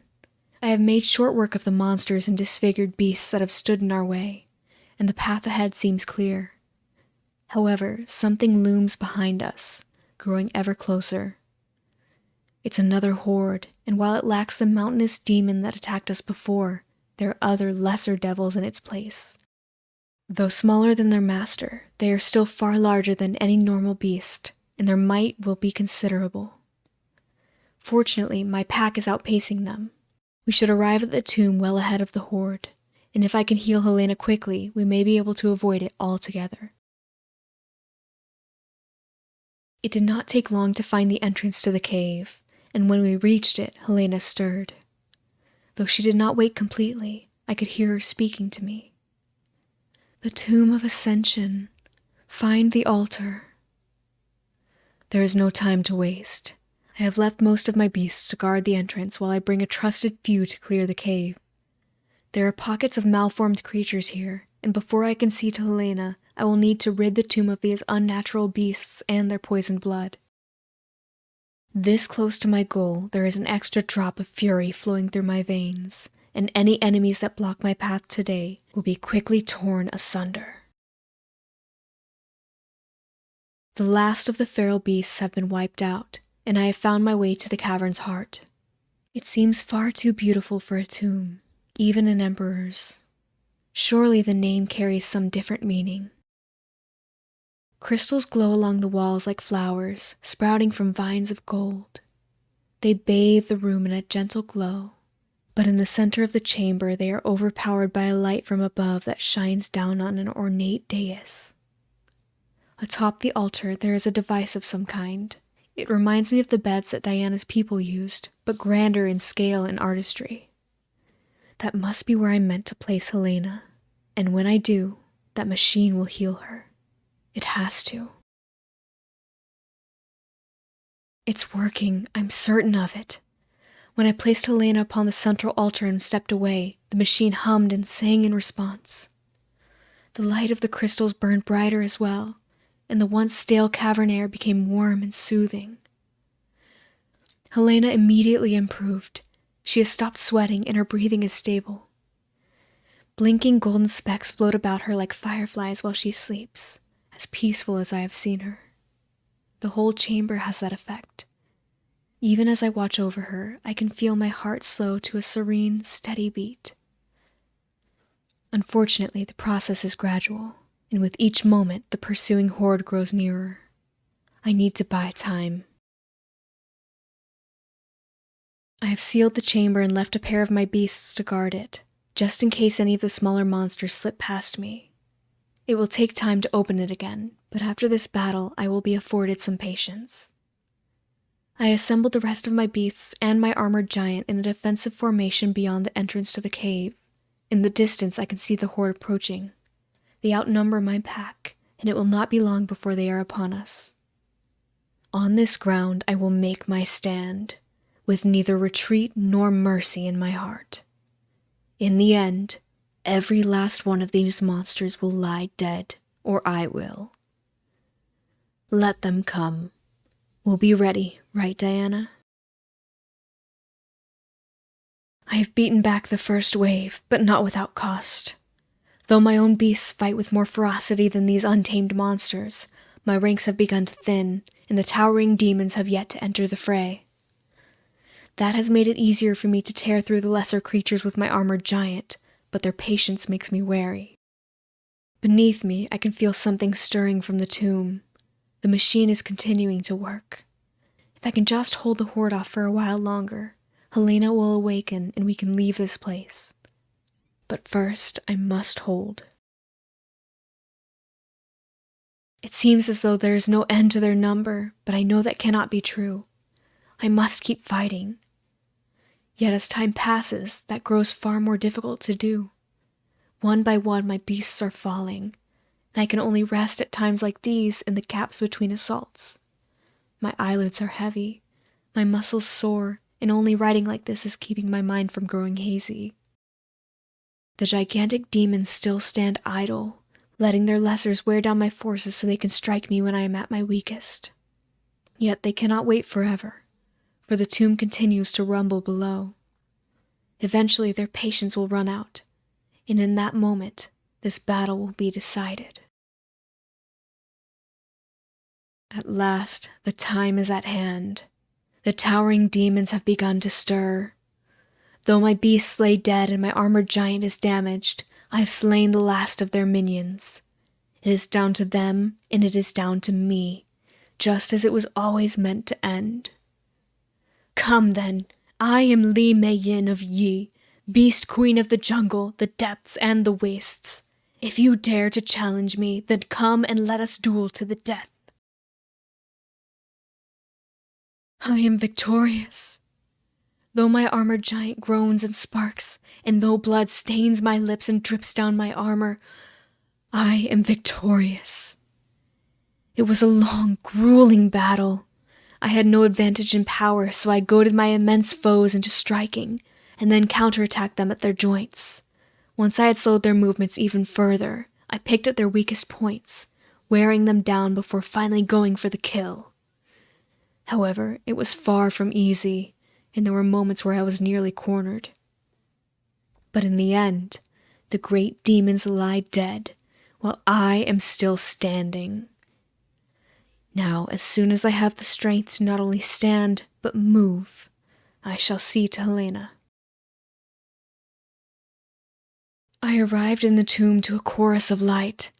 I have made short work of the monsters and disfigured beasts that have stood in our way, and the path ahead seems clear. However, something looms behind us, growing ever closer. It's another horde, and while it lacks the mountainous demon that attacked us before, there are other lesser devils in its place. Though smaller than their master, they are still far larger than any normal beast, and their might will be considerable. Fortunately, my pack is outpacing them. We should arrive at the tomb well ahead of the horde, and if I can heal Helena quickly, we may be able to avoid it altogether. It did not take long to find the entrance to the cave, and when we reached it, Helena stirred. Though she did not wake completely, I could hear her speaking to me. The tomb of ascension. Find the altar. There is no time to waste. I have left most of my beasts to guard the entrance while I bring a trusted few to clear the cave. There are pockets of malformed creatures here, and before I can see to Helena, I will need to rid the tomb of these unnatural beasts and their poisoned blood. This close to my goal, there is an extra drop of fury flowing through my veins, and any enemies that block my path today will be quickly torn asunder. The last of the feral beasts have been wiped out, and I have found my way to the cavern's heart. It seems far too beautiful for a tomb, even an emperor's. Surely the name carries some different meaning. Crystals glow along the walls like flowers, sprouting from vines of gold. They bathe the room in a gentle glow, but in the center of the chamber they are overpowered by a light from above that shines down on an ornate dais. Atop the altar there is a device of some kind. It reminds me of the beds that Diana's people used, but grander in scale and artistry. That must be where I'm meant to place Helena, and when I do, that machine will heal her. It has to. It's working, I'm certain of it. When I placed Helena upon the central altar and stepped away, the machine hummed and sang in response. The light of the crystals burned brighter as well, and the once stale cavern air became warm and soothing. Helena immediately improved. She has stopped sweating and her breathing is stable. Blinking golden specks float about her like fireflies while she sleeps, as peaceful as I have seen her. The whole chamber has that effect. Even as I watch over her, I can feel my heart slow to a serene, steady beat. Unfortunately, the process is gradual, and with each moment, the pursuing horde grows nearer. I need to buy time. I have sealed the chamber and left a pair of my beasts to guard it, just in case any of the smaller monsters slip past me. It will take time to open it again, but after this battle, I will be afforded some patience. I assembled the rest of my beasts and my armored giant in a defensive formation beyond the entrance to the cave. In the distance, I can see the horde approaching. They outnumber my pack, and it will not be long before they are upon us. On this ground, I will make my stand, with neither retreat nor mercy in my heart. In the end, every last one of these monsters will lie dead, or I will. Let them come. We'll be ready, right, Diana? I have beaten back the first wave, but not without cost. Though my own beasts fight with more ferocity than these untamed monsters, my ranks have begun to thin, and the towering demons have yet to enter the fray. That has made it easier for me to tear through the lesser creatures with my armored giant, but their patience makes me wary. Beneath me, I can feel something stirring from the tomb. The machine is continuing to work. If I can just hold the horde off for a while longer, Helena will awaken and we can leave this place. But first, I must hold. It seems as though there is no end to their number, but I know that cannot be true. I must keep fighting. Yet as time passes, that grows far more difficult to do. One by one, my beasts are falling, and I can only rest at times like these in the gaps between assaults. My eyelids are heavy, my muscles sore, and only writing like this is keeping my mind from growing hazy. The gigantic demons still stand idle, letting their lessers wear down my forces so they can strike me when I am at my weakest. Yet they cannot wait forever, for the tomb continues to rumble below. Eventually their patience will run out, and in that moment, this battle will be decided. At last, the time is at hand. The towering demons have begun to stir. Though my beasts lay dead and my armored giant is damaged, I have slain the last of their minions. It is down to them, and it is down to me, just as it was always meant to end. Come then, I am Li Mei Yin of Yi, beast queen of the jungle, the depths, and the wastes. If you dare to challenge me, then come and let us duel to the death. I am victorious. Though my armored giant groans and sparks, and though blood stains my lips and drips down my armor, I am victorious. It was a long, grueling battle. I had no advantage in power, so I goaded my immense foes into striking, and then counterattacked them at their joints. Once I had slowed their movements even further, I picked at their weakest points, wearing them down before finally going for the kill. However, it was far from easy, and there were moments where I was nearly cornered. But in the end, the great demons lie dead, while I am still standing. Now, as soon as I have the strength to not only stand, but move, I shall see to Helena. I arrived in the tomb to a chorus of light.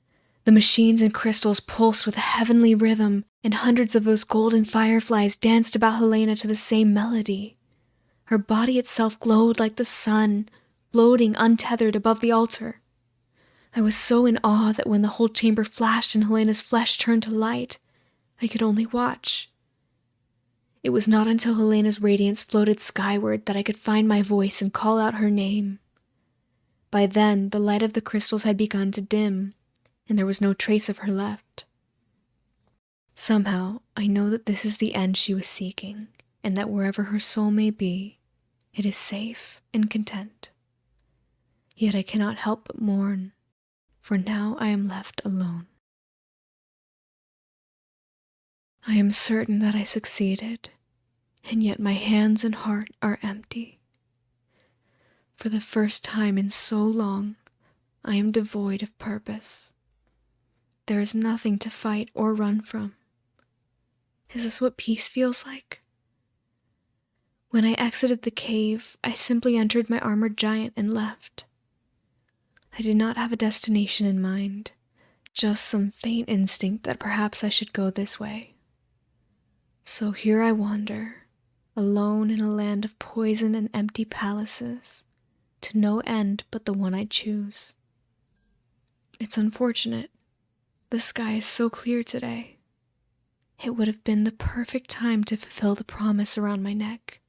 The machines and crystals pulsed with a heavenly rhythm, and hundreds of those golden fireflies danced about Helena to the same melody. Her body itself glowed like the sun, floating untethered above the altar. I was so in awe that when the whole chamber flashed and Helena's flesh turned to light, I could only watch. It was not until Helena's radiance floated skyward that I could find my voice and call out her name. By then, the light of the crystals had begun to dim, and there was no trace of her left. Somehow, I know that this is the end she was seeking, and that wherever her soul may be, it is safe and content. Yet I cannot help but mourn, for now I am left alone. I am certain that I succeeded, and yet my hands and heart are empty. For the first time in so long, I am devoid of purpose. There is nothing to fight or run from. Is this what peace feels like? When I exited the cave, I simply entered my armored giant and left. I did not have a destination in mind, just some faint instinct that perhaps I should go this way. So here I wander, alone in a land of poison and empty palaces, to no end but the one I choose. It's unfortunate. The sky is so clear today. It would have been the perfect time to fulfill the promise around my neck.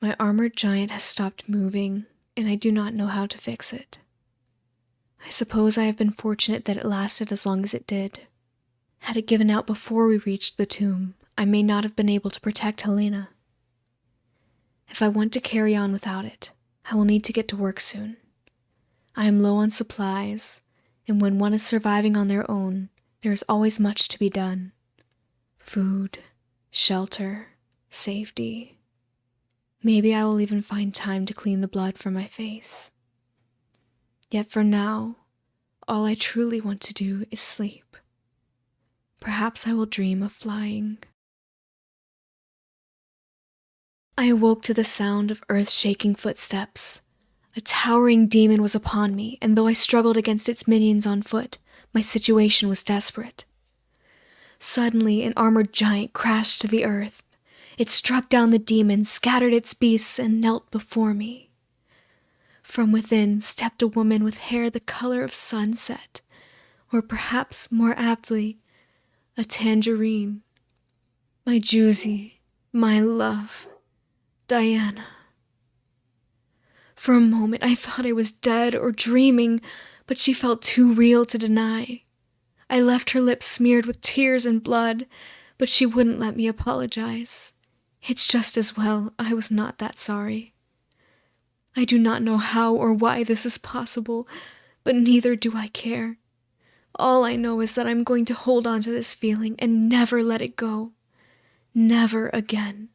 My armored giant has stopped moving, and I do not know how to fix it. I suppose I have been fortunate that it lasted as long as it did. Had it given out before we reached the tomb, I may not have been able to protect Helena. If I want to carry on without it, I will need to get to work soon. I am low on supplies, and when one is surviving on their own, there is always much to be done. Food, shelter, safety. Maybe I will even find time to clean the blood from my face. Yet for now, all I truly want to do is sleep. Perhaps I will dream of flying. I awoke to the sound of earth-shaking footsteps. A towering demon was upon me, and though I struggled against its minions on foot, my situation was desperate. Suddenly, an armored giant crashed to the earth. It struck down the demon, scattered its beasts, and knelt before me. From within stepped a woman with hair the color of sunset, or perhaps more aptly, a tangerine. My Juicy, my love, Diana. For a moment I thought I was dead or dreaming, but she felt too real to deny. I left her lips smeared with tears and blood, but she wouldn't let me apologize. It's just as well I was not that sorry. I do not know how or why this is possible, but neither do I care. All I know is that I'm going to hold on to this feeling and never let it go. Never again.